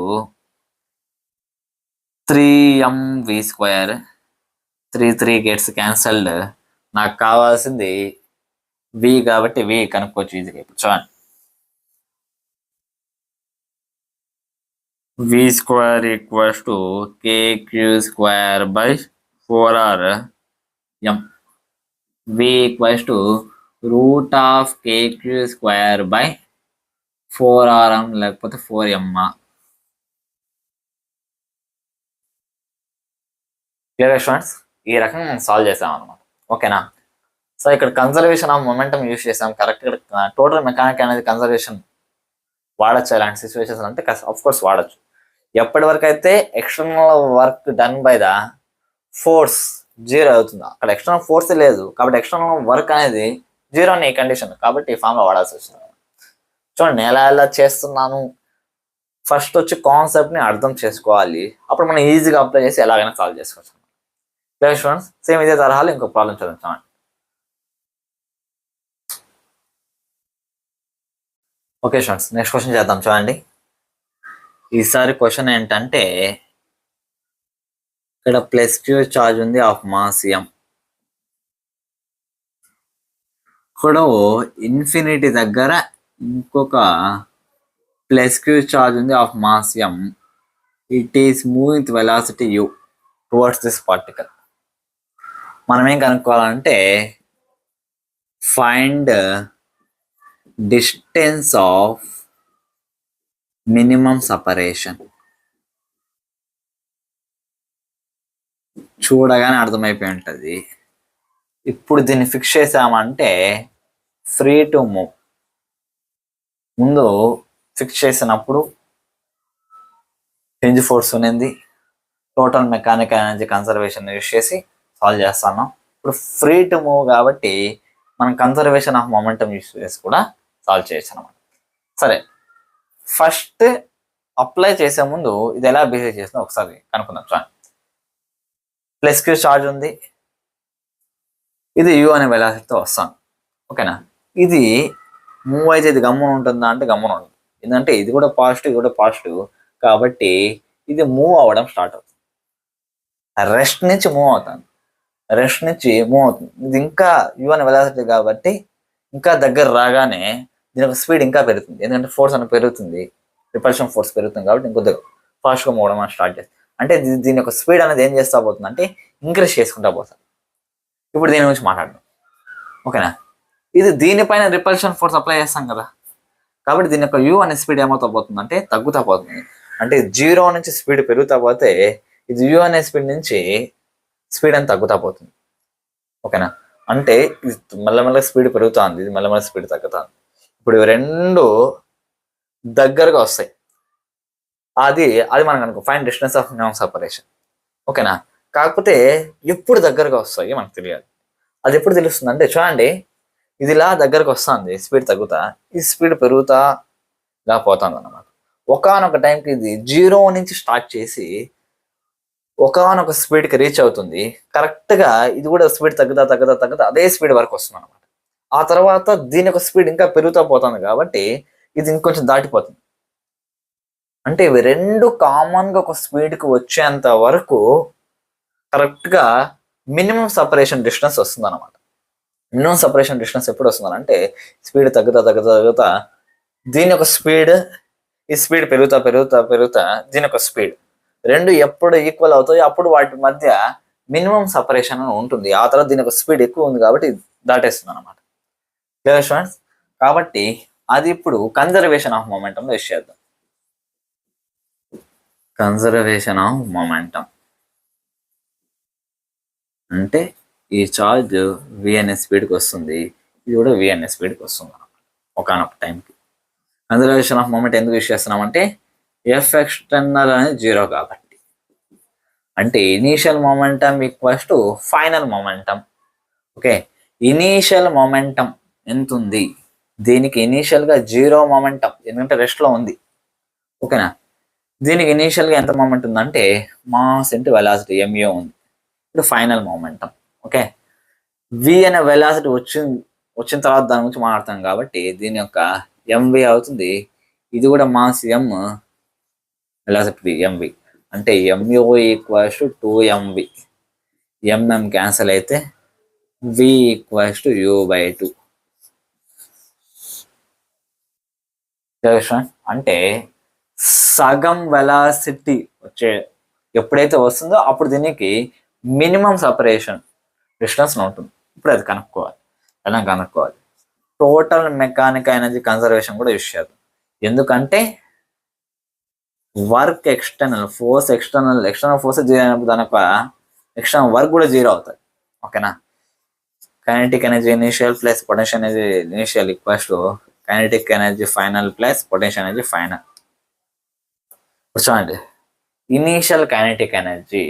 3mv². 3 gets cancelled. నాకు కావాల్సింది v కాబట్టి v కనుక్కోవచ్చు ఈజీగా. ఇప్పుడు చూడండి, v² equals to kq²/4r m. v equals to √kq²/4r లేకపోతే 4m. Clear students? ఈ రకంగా మనం సాల్వ్ చేసాం అనమాట. ఓకేనా? సో ఇక్కడ కన్జర్వేషన్ ఆఫ్ మొమెంటం యూజ్ చేసాం. కరెక్ట్. టోటల్ మెకానిక్ అనేది కన్జర్వేషన్ వాడచ్చు ఇలాంటి సిచ్యువేషన్స్ అంటే ఆఫ్ కోర్స్ వాడచ్చు. ఎప్పటి వరకు అయితే external work done by the force 0 అవుతుందో అక్కడ ఎక్స్టర్నల్ ఫోర్స్ లేదు కాబట్టి ఎక్స్టర్నల్ వర్క్ అనేది 0 అనే కండిషన్ కాబట్టి ఈ ఫామ్లో వాడాల్సి వచ్చింది. చూడండి ఎలా చేస్తున్నాను. ఫస్ట్ వచ్చి కాన్సెప్ట్ని అర్థం చేసుకోవాలి, అప్పుడు మనం ఈజీగా అప్లై చేసి ఎలాగైనా సాల్వ్ చేసుకోవచ్చు. స్టూడెంట్స్, సేమ్ ఇదే తరహాలో ఇంకో ప్రాబ్లం చదువుతామండి. ఓకే స్టూడెంట్స్, నెక్స్ట్ క్వశ్చన్ చేద్దాం. చూడండి, ఈసారి క్వశ్చన్ ఏంటంటే ఇక్కడ +q చార్జ్ ఉంది ఆఫ్ మాస్ m. ఇక్కడ ఇన్ఫినిటీ దగ్గర ఇంకొక +q చార్జ్ ఉంది of mass m. It is moving with velocity u towards this particle. మనం ఏం కనుక్కోవాలంటే find distance of minimum separation. చూడగానే అర్థమైపోయి ఉంటుంది. ఇప్పుడు దీన్ని ఫిక్స్ చేసామంటే ఫ్రీ టు మూవ్. ముందు ఫిక్స్ చేసినప్పుడు హింజ్ ఫోర్స్ ఉన్నది, total mechanical energy conservation use చేసి సాల్వ్ చేస్తున్నాం. ఇప్పుడు ఫ్రీ టు మూవ్ కాబట్టి మనం కన్సర్వేషన్ ఆఫ్ మొమెంటం యూజ్ చేసి కూడా సాల్వ్ చేయొచ్చు అనమాట. సరే, ఫస్ట్ అప్లై చేసే ముందు ఇది ఎలా బిహేవ్ చేస్తుందో ఒకసారి కనుక్కుందాం. చూడండి, +q చార్జ్ ఉంది, ఇది u అనే వెలాసిటీతో వస్తాను. ఓకేనా? ఇది మూవ్ అయితే ఇది గమ్మున ఉంటుందా అంటే గమ్మున ఉంటుంది. ఎందుకంటే ఇది కూడా పాజిటివ్, ఇది కూడా పాజిటివ్ కాబట్టి ఇది మూవ్ అవ్వడం స్టార్ట్ అవుతుంది. రెస్ట్ నుంచి మూవ్ అవుతుంది. ఇది ఇంకా u అనే వెలాసిటీ కాబట్టి ఇంకా దగ్గర రాగానే దీని యొక్క స్పీడ్ ఇంకా పెరుగుతుంది. ఎందుకంటే ఫోర్స్ అనేది పెరుగుతుంది, రిపల్షన్ ఫోర్స్ పెరుగుతుంది కాబట్టి ఇంకొద్దిగా ఫాస్ట్గా మూవ్ అవ్వడం స్టార్ట్ చేస్తుంది. అంటే దీని యొక్క స్పీడ్ అనేది ఏం చేస్తా పోతుంది అంటే ఇంక్రీజ్ చేసుకుంటా పోతుంది. ఇప్పుడు దీని గురించి మాట్లాడడం. ఓకేనా? ఇది దీనిపైన రిపల్షన్ ఫోర్స్ అప్లై చేస్తాం కదా, కాబట్టి దీని యొక్క యూ అనే స్పీడ్ ఏమవుతా పోతుంది అంటే తగ్గుతా పోతుంది. అంటే 0 నుంచి స్పీడ్ పెరుగుతా పోతే ఇది యూ అనే స్పీడ్ నుంచి స్పీడ్ అని తగ్గుతా పోతుంది. ఓకేనా, అంటే ఇది మెల్లమెల్ల స్పీడ్ పెరుగుతుంది, ఇది మెల్లమెల్ల స్పీడ్ తగ్గుతుంది. ఇప్పుడు ఇవి రెండు దగ్గరగా వస్తాయి, అది మనకు అనుకో fine distance of minimum separation. ఓకేనా, కాకపోతే ఎప్పుడు దగ్గరగా వస్తాయి మనకు తెలియాలి. అది ఎప్పుడు తెలుస్తుంది అంటే చూడండి, ఇది ఇలా దగ్గరకు వస్తుంది, స్పీడ్ తగ్గుతా, ఈ స్పీడ్ పెరుగుతా ఇలా పోతుంది అన్నమాట. ఒకానొక టైంకి ఇది 0 నుంచి స్టార్ట్ చేసి ఒకానొక స్పీడ్కి రీచ్ అవుతుంది. కరెక్ట్గా ఇది కూడా స్పీడ్ తగ్గుతా అదే స్పీడ్ వరకు వస్తుంది అనమాట. ఆ తర్వాత దీని యొక్క స్పీడ్ ఇంకా పెరుగుతూ పోతుంది కాబట్టి ఇది ఇంకొంచెం దాటిపోతుంది. అంటే ఇవి రెండు కామన్గా ఒక స్పీడ్కి వచ్చేంత వరకు కరెక్ట్గా మినిమం సపరేషన్ డిస్టెన్స్ వస్తుంది అనమాట. మినిమం సపరేషన్ డిస్టెన్స్ ఎప్పుడు వస్తుందంటే స్పీడ్ తగ్గుతా దీని యొక్క స్పీడ్, ఈ స్పీడ్ పెరుగుతా దీని యొక్క స్పీడ్ రెండు ఎప్పుడు ఈక్వల్ అవుతాయో అప్పుడు వాటి మధ్య మినిమం సపరేషన్ అని ఉంటుంది. ఆ తర్వాత దీని యొక్క స్పీడ్ ఎక్కువ ఉంది కాబట్టి దాటేస్తుంది అనమాట. Clear students? కాబట్టి అది ఇప్పుడు కన్జర్వేషన్ ఆఫ్ మొమెంటంలో యూస్ చేద్దాం. కన్జర్వేషన్ ఆఫ్ మొమెంటం అంటే ఈ చార్జ్ వి అనే స్పీడ్కి వస్తుంది, ఇది కూడా వి అనే స్పీడ్కి వస్తుంది అనమాట ఒకనొక టైంకి. కన్జర్వేషన్ ఆఫ్ మూమెంట్ ఎందుకు యూస్ చేస్తున్నామంటే ఎఫ్ ఎక్స్టర్నల్ అనేది 0 కాబట్టి. అంటే initial momentum equals to final momentum. Okay, initial momentum ఎంత ఉంది, దీనికి ఇనీషియల్గా 0 మొమెంటం ఎందుకంటే రెస్ట్లో ఉంది. ఓకేనా, దీనికి ఇనీషియల్గా ఎంత మొమెంట్ ఉందంటే మాస్ ఇంటూ వెలాసిటీ ఎంఏ ఉంది. ఇప్పుడు ఫైనల్ మొమెంటం. ఓకే, వి అనే వెలాసిటీ వచ్చిన తర్వాత దాని గురించి మాట్లాడతాం కాబట్టి దీని యొక్క ఎంవి అవుతుంది. ఇది కూడా మాస్ ఎం, వెలాసిటీ ఎంవి. అంటే Mu equals to 2mv. MM cancel అయితే వి ఈక్వల్స్ టు u/2. అంటే సగం వెలాసిటీ ఎప్పుడైతే వస్తుందో అప్పుడు దీనికి మినిమం సపరేషన్ డిస్టెన్స్ ఉంటుంది. ఇప్పుడు అది కనుక్కోవాలి. ఎలా కనుక్కోవాలి? టోటల్ మెకానికల్ ఎనర్జీ కన్జర్వేషన్ కూడా యూస్ చేద్దాం. ఎందుకంటే work external force, external force 0 అయినప్పుడు దాని యొక్క ఎక్స్టర్నల్ వర్క్ కూడా 0 అవుతుంది. ఓకేనా, kinetic energy initial plus potential energy initial equals to kinetic energy final plus potential energy final. చూడండి, ఇనీషియల్ కైనెటిక్ ఎనర్జీ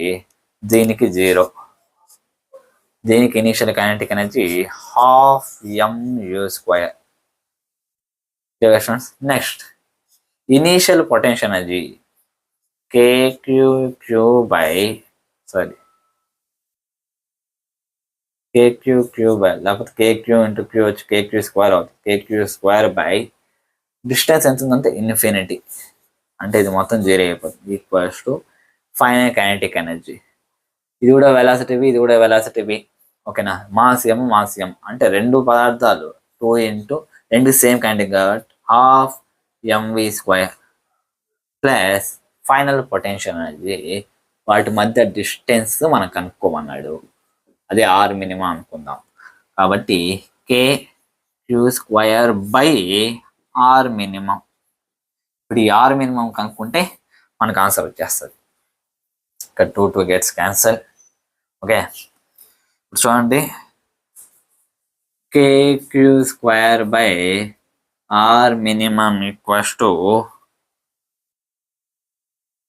దీనికి 0, దీనికి initial kinetic energy 12mu². Next initial potential energy KQ లేకపోతే KQ ఇంటూ Q వచ్చి KQ² అవుతుంది. KQ² డిస్టెన్స్ ఎంత ఉందంటే ఇన్ఫినిటీ, అంటే ఇది మొత్తం 0 అయిపోతుంది. Equals to final kinetic energy. ఇది కూడా వెలాసిటీవి, ఇది కూడా వెలాసిటీవి. ఓకేనా, మాస్ ఎం అంటే రెండు పదార్థాలు 2 ఇంటూ రెండు సేమ్ కైనెటిక్ కాబట్టి 12mv² plus final potential energy. వాటి మధ్య డిస్టెన్స్ మనం కనుక్కోమన్నాడు, అదే ఆర్ మినిమం అనుకుందాం. కాబట్టి KQ²/R మినిమం. ఇప్పుడు ఈ ఆర్ మినిమం కనుక్కుంటే మనకు ఆన్సర్ వచ్చేస్తుంది. ఇక్కడ 2 గెట్స్ క్యాన్సల్. ఓకే, ఇప్పుడు చూడండి, KQ²/R minimum equals to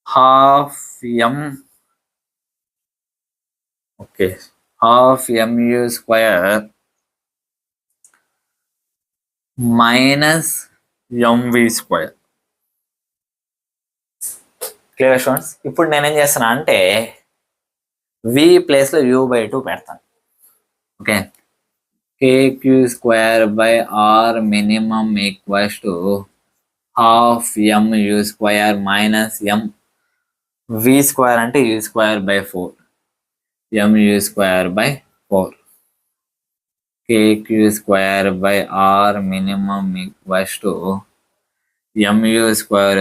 12m. Okay, 12mu² minus mv². Clear students? ఇప్పుడు నేనేం చేస్తున్నా అంటే వి ప్లేస్లో u/2 పెడతాను. Okay, KQ²/R minimum equals to 12mu² minus mv² అంటే u²/4, mu²/4. KQ²/R minimum equals to mu²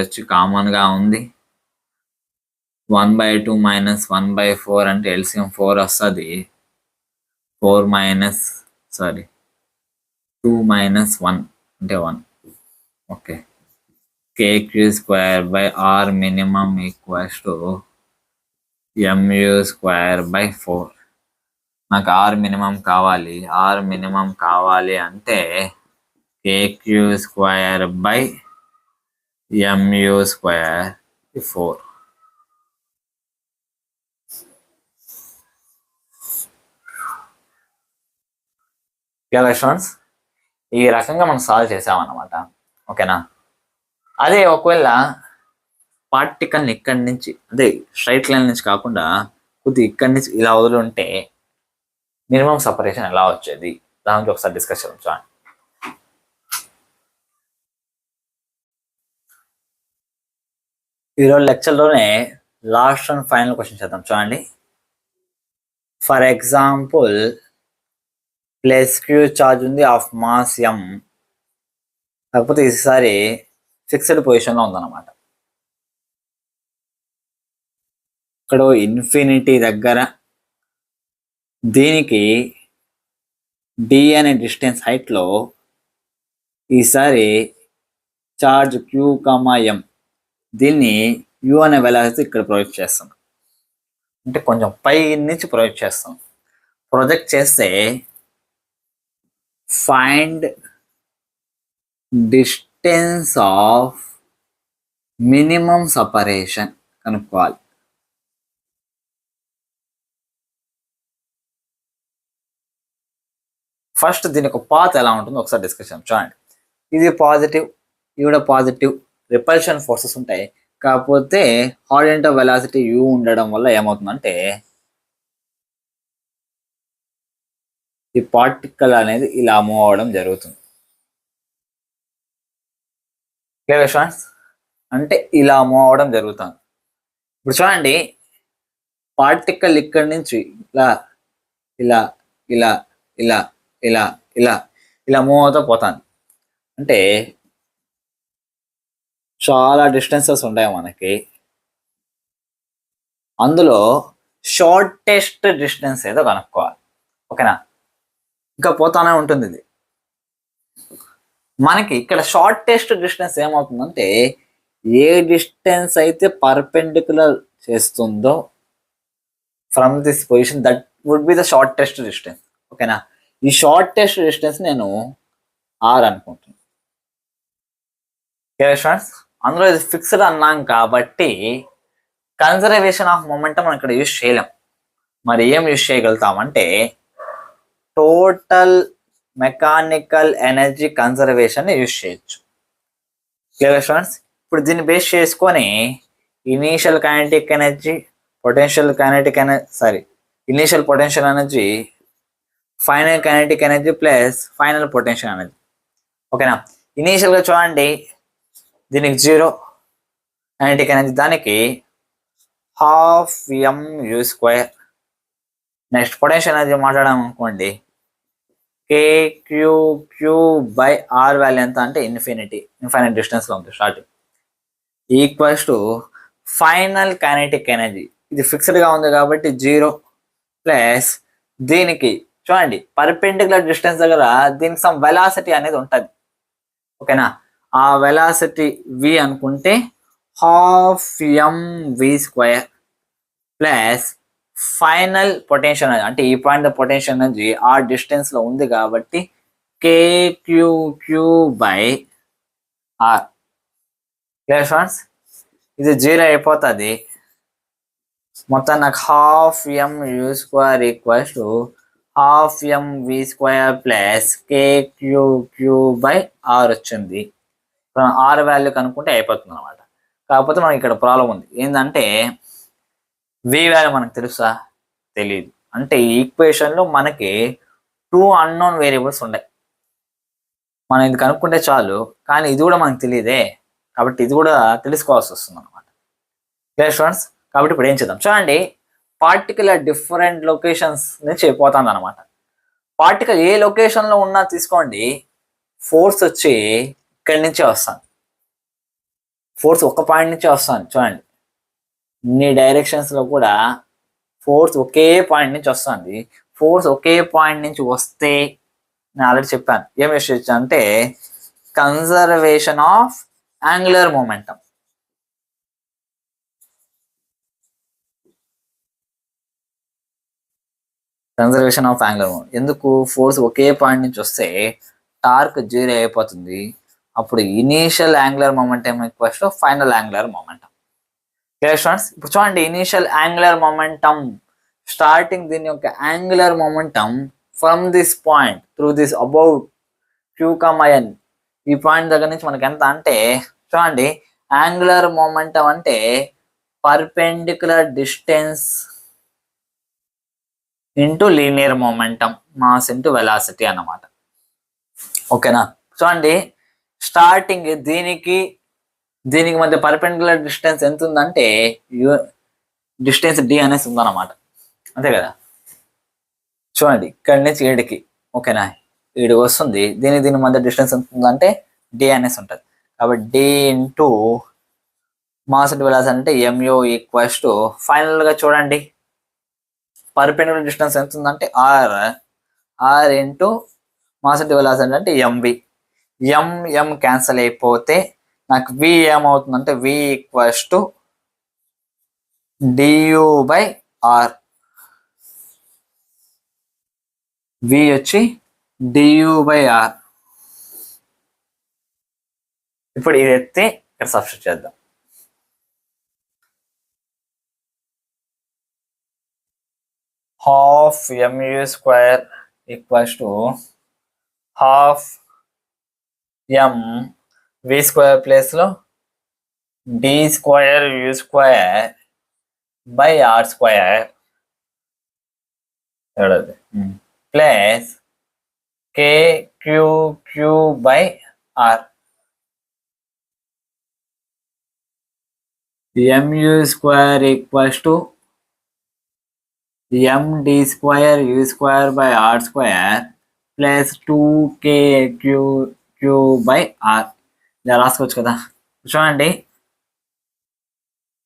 వచ్చి కామన్గా ఉంది. 1/2 మైనస్ 1/4 అంటే ఎల్సిఎం 4 వస్తుంది. 2 మైనస్ 1 అంటే 1. Okay, KQ square by R minimum equals to MU square by 4. నాకు R minimum కావాలి అంటే KQ square by MU square 4. Students, ఈ రకంగా మనం సాల్వ్ చేసామన్నమాట. ఓకేనా? అదే ఒకవేళ పార్టికల్ని ఇక్కడి నుంచి, అదే స్ట్రైట్ లైన్ నుంచి కాకుండా కొద్దిగా ఇక్కడి నుంచి ఇలా వదిలి ఉంటే మినిమం సపరేషన్ ఎలా వచ్చేది దానికి ఒకసారి డిస్కస్ చేద్దాం. చూడండి, ఈరోజు లెక్చర్లోనే లాస్ట్ అండ్ ఫైనల్ క్వశ్చన్ చేద్దాం. చూడండి, for example plus Q charge ఉంది ఆఫ్ మాస్ M, కాకపోతే ఈసారి ఫిక్స్డ్ పొజిషన్లో ఉందన్నమాట. ఇక్కడ ఇన్ఫినిటీ దగ్గర దీనికి D అనే డిస్టెన్స్ హైట్లో ఈసారి చార్జ్ Q, M దీన్ని U అనే వెలాసిటీ ఇక్కడ ప్రొజెక్ట్ చేస్తాం. అంటే కొంచెం పై నుంచి ప్రొజెక్ట్ చేస్తాం. ప్రొజెక్ట్ చేస్తే find distance of minimum separation కనుక్కోవాలి. ఫస్ట్ దీని ఒక పాత్ ఎలా ఉంటుందో ఒకసారి డిస్కస్ చేద్దాం. చూడండి, ఇది పాజిటివ్, ఇవిడ పాజిటివ్, రిపల్షన్ ఫోర్సెస్ ఉంటాయి. కాకపోతే హారిజాంటల్ వెలాసిటీ U ఉండడం వల్ల ఏమవుతుందంటే ఈ పార్టికల్ అనేది ఇలా మూవ్ అవ్వడం జరుగుతుంది. Clear students? అంటే ఇలా మూవ్ అవ్వడం జరుగుతుంది. ఇప్పుడు చూడండి, పార్టికల్ ఇక్కడి నుంచి ఇలా ఇలా ఇలా ఇలా ఇలా ఇలా ఇలా మూవ్ అవుతూ పోతాను. అంటే చాలా డిస్టెన్సెస్ ఉంటాయి మనకి. అందులో షార్టెస్ట్ డిస్టెన్స్ ఏదో కనుక్కోవాలి. ఓకేనా? ఇంకా పోతానే ఉంటుంది ఇది. మనకి ఇక్కడ షార్టెస్ట్ డిస్టెన్స్ ఏమవుతుందంటే ఏ డిస్టెన్స్ అయితే పర్పెండిక్యులర్ చేస్తుందో from this position, that would be the shortest distance. ఓకేనా? ఈ షార్టెస్ట్ డిస్టెన్స్ నేను R అనుకుంటున్నాను. స్టూడెంట్స్, అందులో ఇది ఫిక్స్డ్ అన్నాం కాబట్టి కన్జర్వేషన్ ఆఫ్ మొమెంటం మనం ఇక్కడ యూజ్ చేయలేం. మరి ఏం యూజ్ చేయగలుగుతామంటే total mechanical energy conservation use చేయొచ్చు. Clear students? ఇప్పుడు దీన్ని బేస్ చేసుకొని initial kinetic energy, potential kinetic energy, initial potential energy, final kinetic energy plus final potential energy. ఓకేనా? ఇనీషియల్గా చూడండి, దీనికి 0 కైనెటిక్ ఎనర్జీ, దానికి ½ MU square. Next potential energy మాట్లాడాం అనుకోండి, KQ బై R వాల్యూ ఎంత అంటే ఇన్ఫైనైట్ డిస్టెన్స్లో ఉంది starting, equals to final kinetic energy. ఇది ఫిక్స్డ్గా ఉంది కాబట్టి 0 ప్లస్ దీనికి చూడండి పర్పెండిక్యులర్ డిస్టెన్స్ దగ్గర దీనికి సమ్ వెలాసిటీ అనేది ఉంటుంది. ఓకేనా? ఆ వెలాసిటీ V అనుకుంటే ½ MV square plus final potential energy, అంటే ఈ పాయింట్ పొటెన్షియల్ ఎనర్జీ ఆ డిస్టెన్స్లో ఉంది కాబట్టి KQ by R. Clear friends? ఇది 0 అయిపోతుంది. మొత్తం నాకు ½ MU square equals to ½ MV square plus KQ by R వచ్చింది. R వాల్యూ కనుక్కుంటే అయిపోతుంది అనమాట. కాకపోతే మనకి ఇక్కడ ప్రాబ్లం ఉంది ఏంటంటే V వాల్యూ మనకు తెలుసా? తెలియదు. అంటే ఈ ఈక్వేషన్లో మనకి 2 అన్నోన్ వేరియబుల్స్ ఉన్నాయి. మనం ఇది కనుక్కుంటే చాలు, కానీ ఇది కూడా మనకు తెలియదే, కాబట్టి ఇది కూడా తెలుసుకోవాల్సి వస్తుంది అనమాట. Clear students? కాబట్టి ఇప్పుడు ఏం చేద్దాం చూడండి, పార్టికల్ డిఫరెంట్ లొకేషన్స్ నుంచి పోతుంది అనమాట. పార్టికల్ ఏ లొకేషన్లో ఉన్నా తీసుకోండి, ఫోర్స్ వచ్చి ఇక్కడి నుంచే వస్తాను. ఫోర్స్ ఒక పాయింట్ నుంచే వస్తాను. చూడండి, ఇన్ని డైరెక్షన్స్లో కూడా ఫోర్స్ ఒకే పాయింట్ నుంచి వస్తుంది. ఫోర్స్ ఒకే పాయింట్ నుంచి వస్తే నేను ఆల్రెడీ చెప్పాను ఏం యూస్ చేయొచ్చు అంటే conservation of angular momentum. Conservation of angular momentum ఎందుకు? ఫోర్స్ ఒకే పాయింట్ నుంచి వస్తే టార్క్ 0 అయిపోతుంది. అప్పుడు initial angular momentum equals to final angular momentum. Clear students? ఇప్పుడు చూడండి, ఇనీషియల్ యాంగులర్ మొమెంటం స్టార్టింగ్ దీని యొక్క angular momentum from this point through this about Q,N ఈ పాయింట్ దగ్గర నుంచి మనకి ఎంత అంటే, చూడండి, యాంగులర్ మొమెంటం అంటే perpendicular distance into linear momentum, mass into velocity అన్నమాట. ఓకేనా? చూడండి, స్టార్టింగ్ దీనికి మధ్య పర్పెండిక్యులర్ డిస్టెన్స్ ఎంత ఉందంటే డిస్టెన్స్ d అనేసి ఉందన్నమాట. అంతే కదా? చూడండి, ఇక్కడి నుంచి ఏడుకి, ఓకేనా, ఏడు వస్తుంది. దీని మధ్య డిస్టెన్స్ ఎంత ఉందంటే d అనేసి ఉంటుంది. కాబట్టి d into mass into velocity అంటే mu ఈక్వల్స్ టు, ఫైనల్ గా చూడండి పర్పెండిక్యులర్ డిస్టెన్స్ ఎంత ఉందంటే r into mass into velocity అంటే mv. m క్యాన్సిల్ అయిపోతే నాకు v ఏమవుతుందంటే v equals to du/r. v వచ్చి du/r. ఇప్పుడు ఇది ఎత్తి ఇక్కడ సబ్స్టిట్యూట్ చేద్దాం. Half mu square equals to half m v square place లో d square u square by r square plus kq/r. mu square equals to md square u square by r square plus 2kq/r. ఇలా రాసుకోవచ్చు కదా. చూడండి,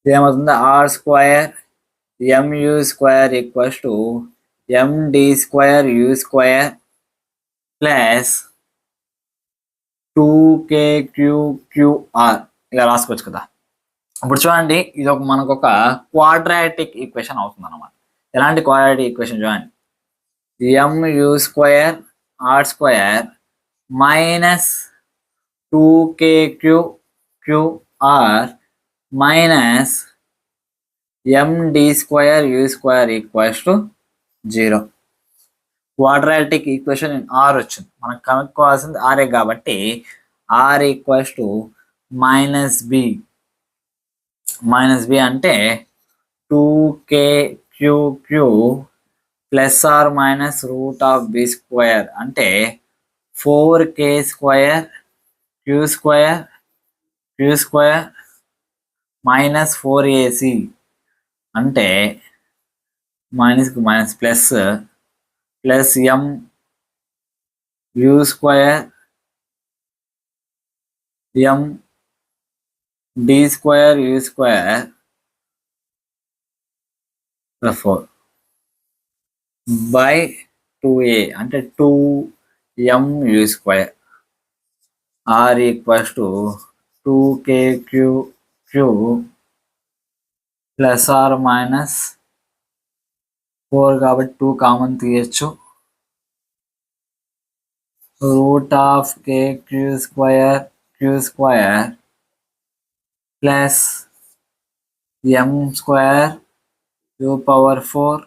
ఏమవుతుంది? r square mu square equals to md square u square plus 2kq/r. ఇలా రాసుకోవచ్చు కదా. ఇప్పుడు చూడండి, ఇది మనకు ఒక క్వాడ్రాటిక్ ఈక్వేషన్ అవుతుంది అన్నమాట. ఎలాంటి క్వాడ్రాటిక్ ఈక్వేషన్? చూడండి, mu square r square minus 2kq/r minus md square u square equals to 0. Quadratic equation r వచ్చింది. మనకు కనుక్కోవాల్సింది r కాబట్టి r equals to minus b అంటే 2kqq plus r minus root of b square అంటే 4k square q square minus 4ac అంటే minus plus m u square m d square u square 4 by 2a అంటే 2mu square. r equals to 2kqq plus r minus 4 కాబట్టి 2 కామన్ తీయచ్చు. Root of kq square q square plus m square u power 4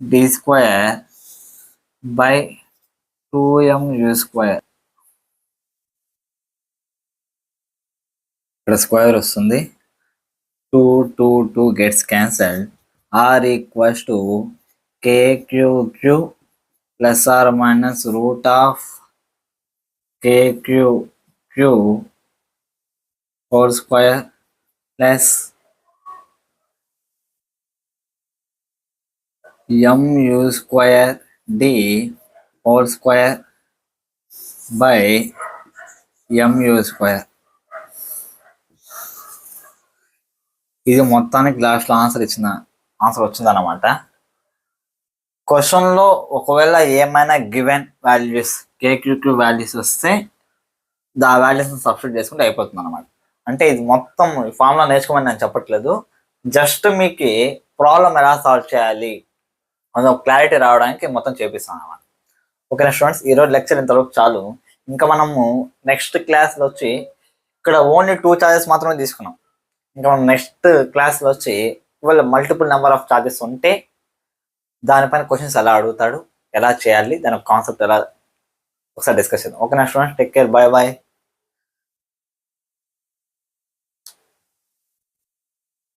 d square by 2mu square. ఇక్కడ స్క్వేర్ వస్తుంది. 2 gets cancelled. r equals to kqq plus r minus root of kqq whole square plus mu square d whole square by mu square. ఇది మొత్తానికి లాస్ట్లో ఆన్సర్ వచ్చిందన్నమాట. క్వశ్చన్లో ఒకవేళ ఏమైనా గివెన్ వాల్యూస్ kqq వాల్యూస్ వస్తే ఆ వాల్యూస్ సబ్స్టిట్యూట్ చేసుకుంటే అయిపోతుంది అనమాట. అంటే ఇది మొత్తం ఫార్ములా నేర్చుకోమని నేను చెప్పట్లేదు, జస్ట్ మీకు ప్రాబ్లం ఎలా సాల్వ్ చేయాలి అది ఒక క్లారిటీ రావడానికి మొత్తం చేపిస్తాను అనమాట. ఓకేనా స్టూడెంట్స్, ఈరోజు లెక్చర్ ఇంతవరకు చాలు. ఇంకా మనము నెక్స్ట్ క్లాస్లో వచ్చి ఇక్కడ ఓన్లీ 2 ఛార్జెస్ మాత్రమే తీసుకున్నాం. ఇంకా మనం నెక్స్ట్ క్లాస్లో వచ్చి ఒకవేళ మల్టిపుల్ నెంబర్ ఆఫ్ ఛార్జెస్ ఉంటే దానిపైన క్వశ్చన్స్ ఎలా అడుగుతాడు, ఎలా చేయాలి, దాని కాన్సెప్ట్ ఎలా ఒకసారి డిస్కస్ చేద్దాం. ఓకేనా students, take care, bye bye.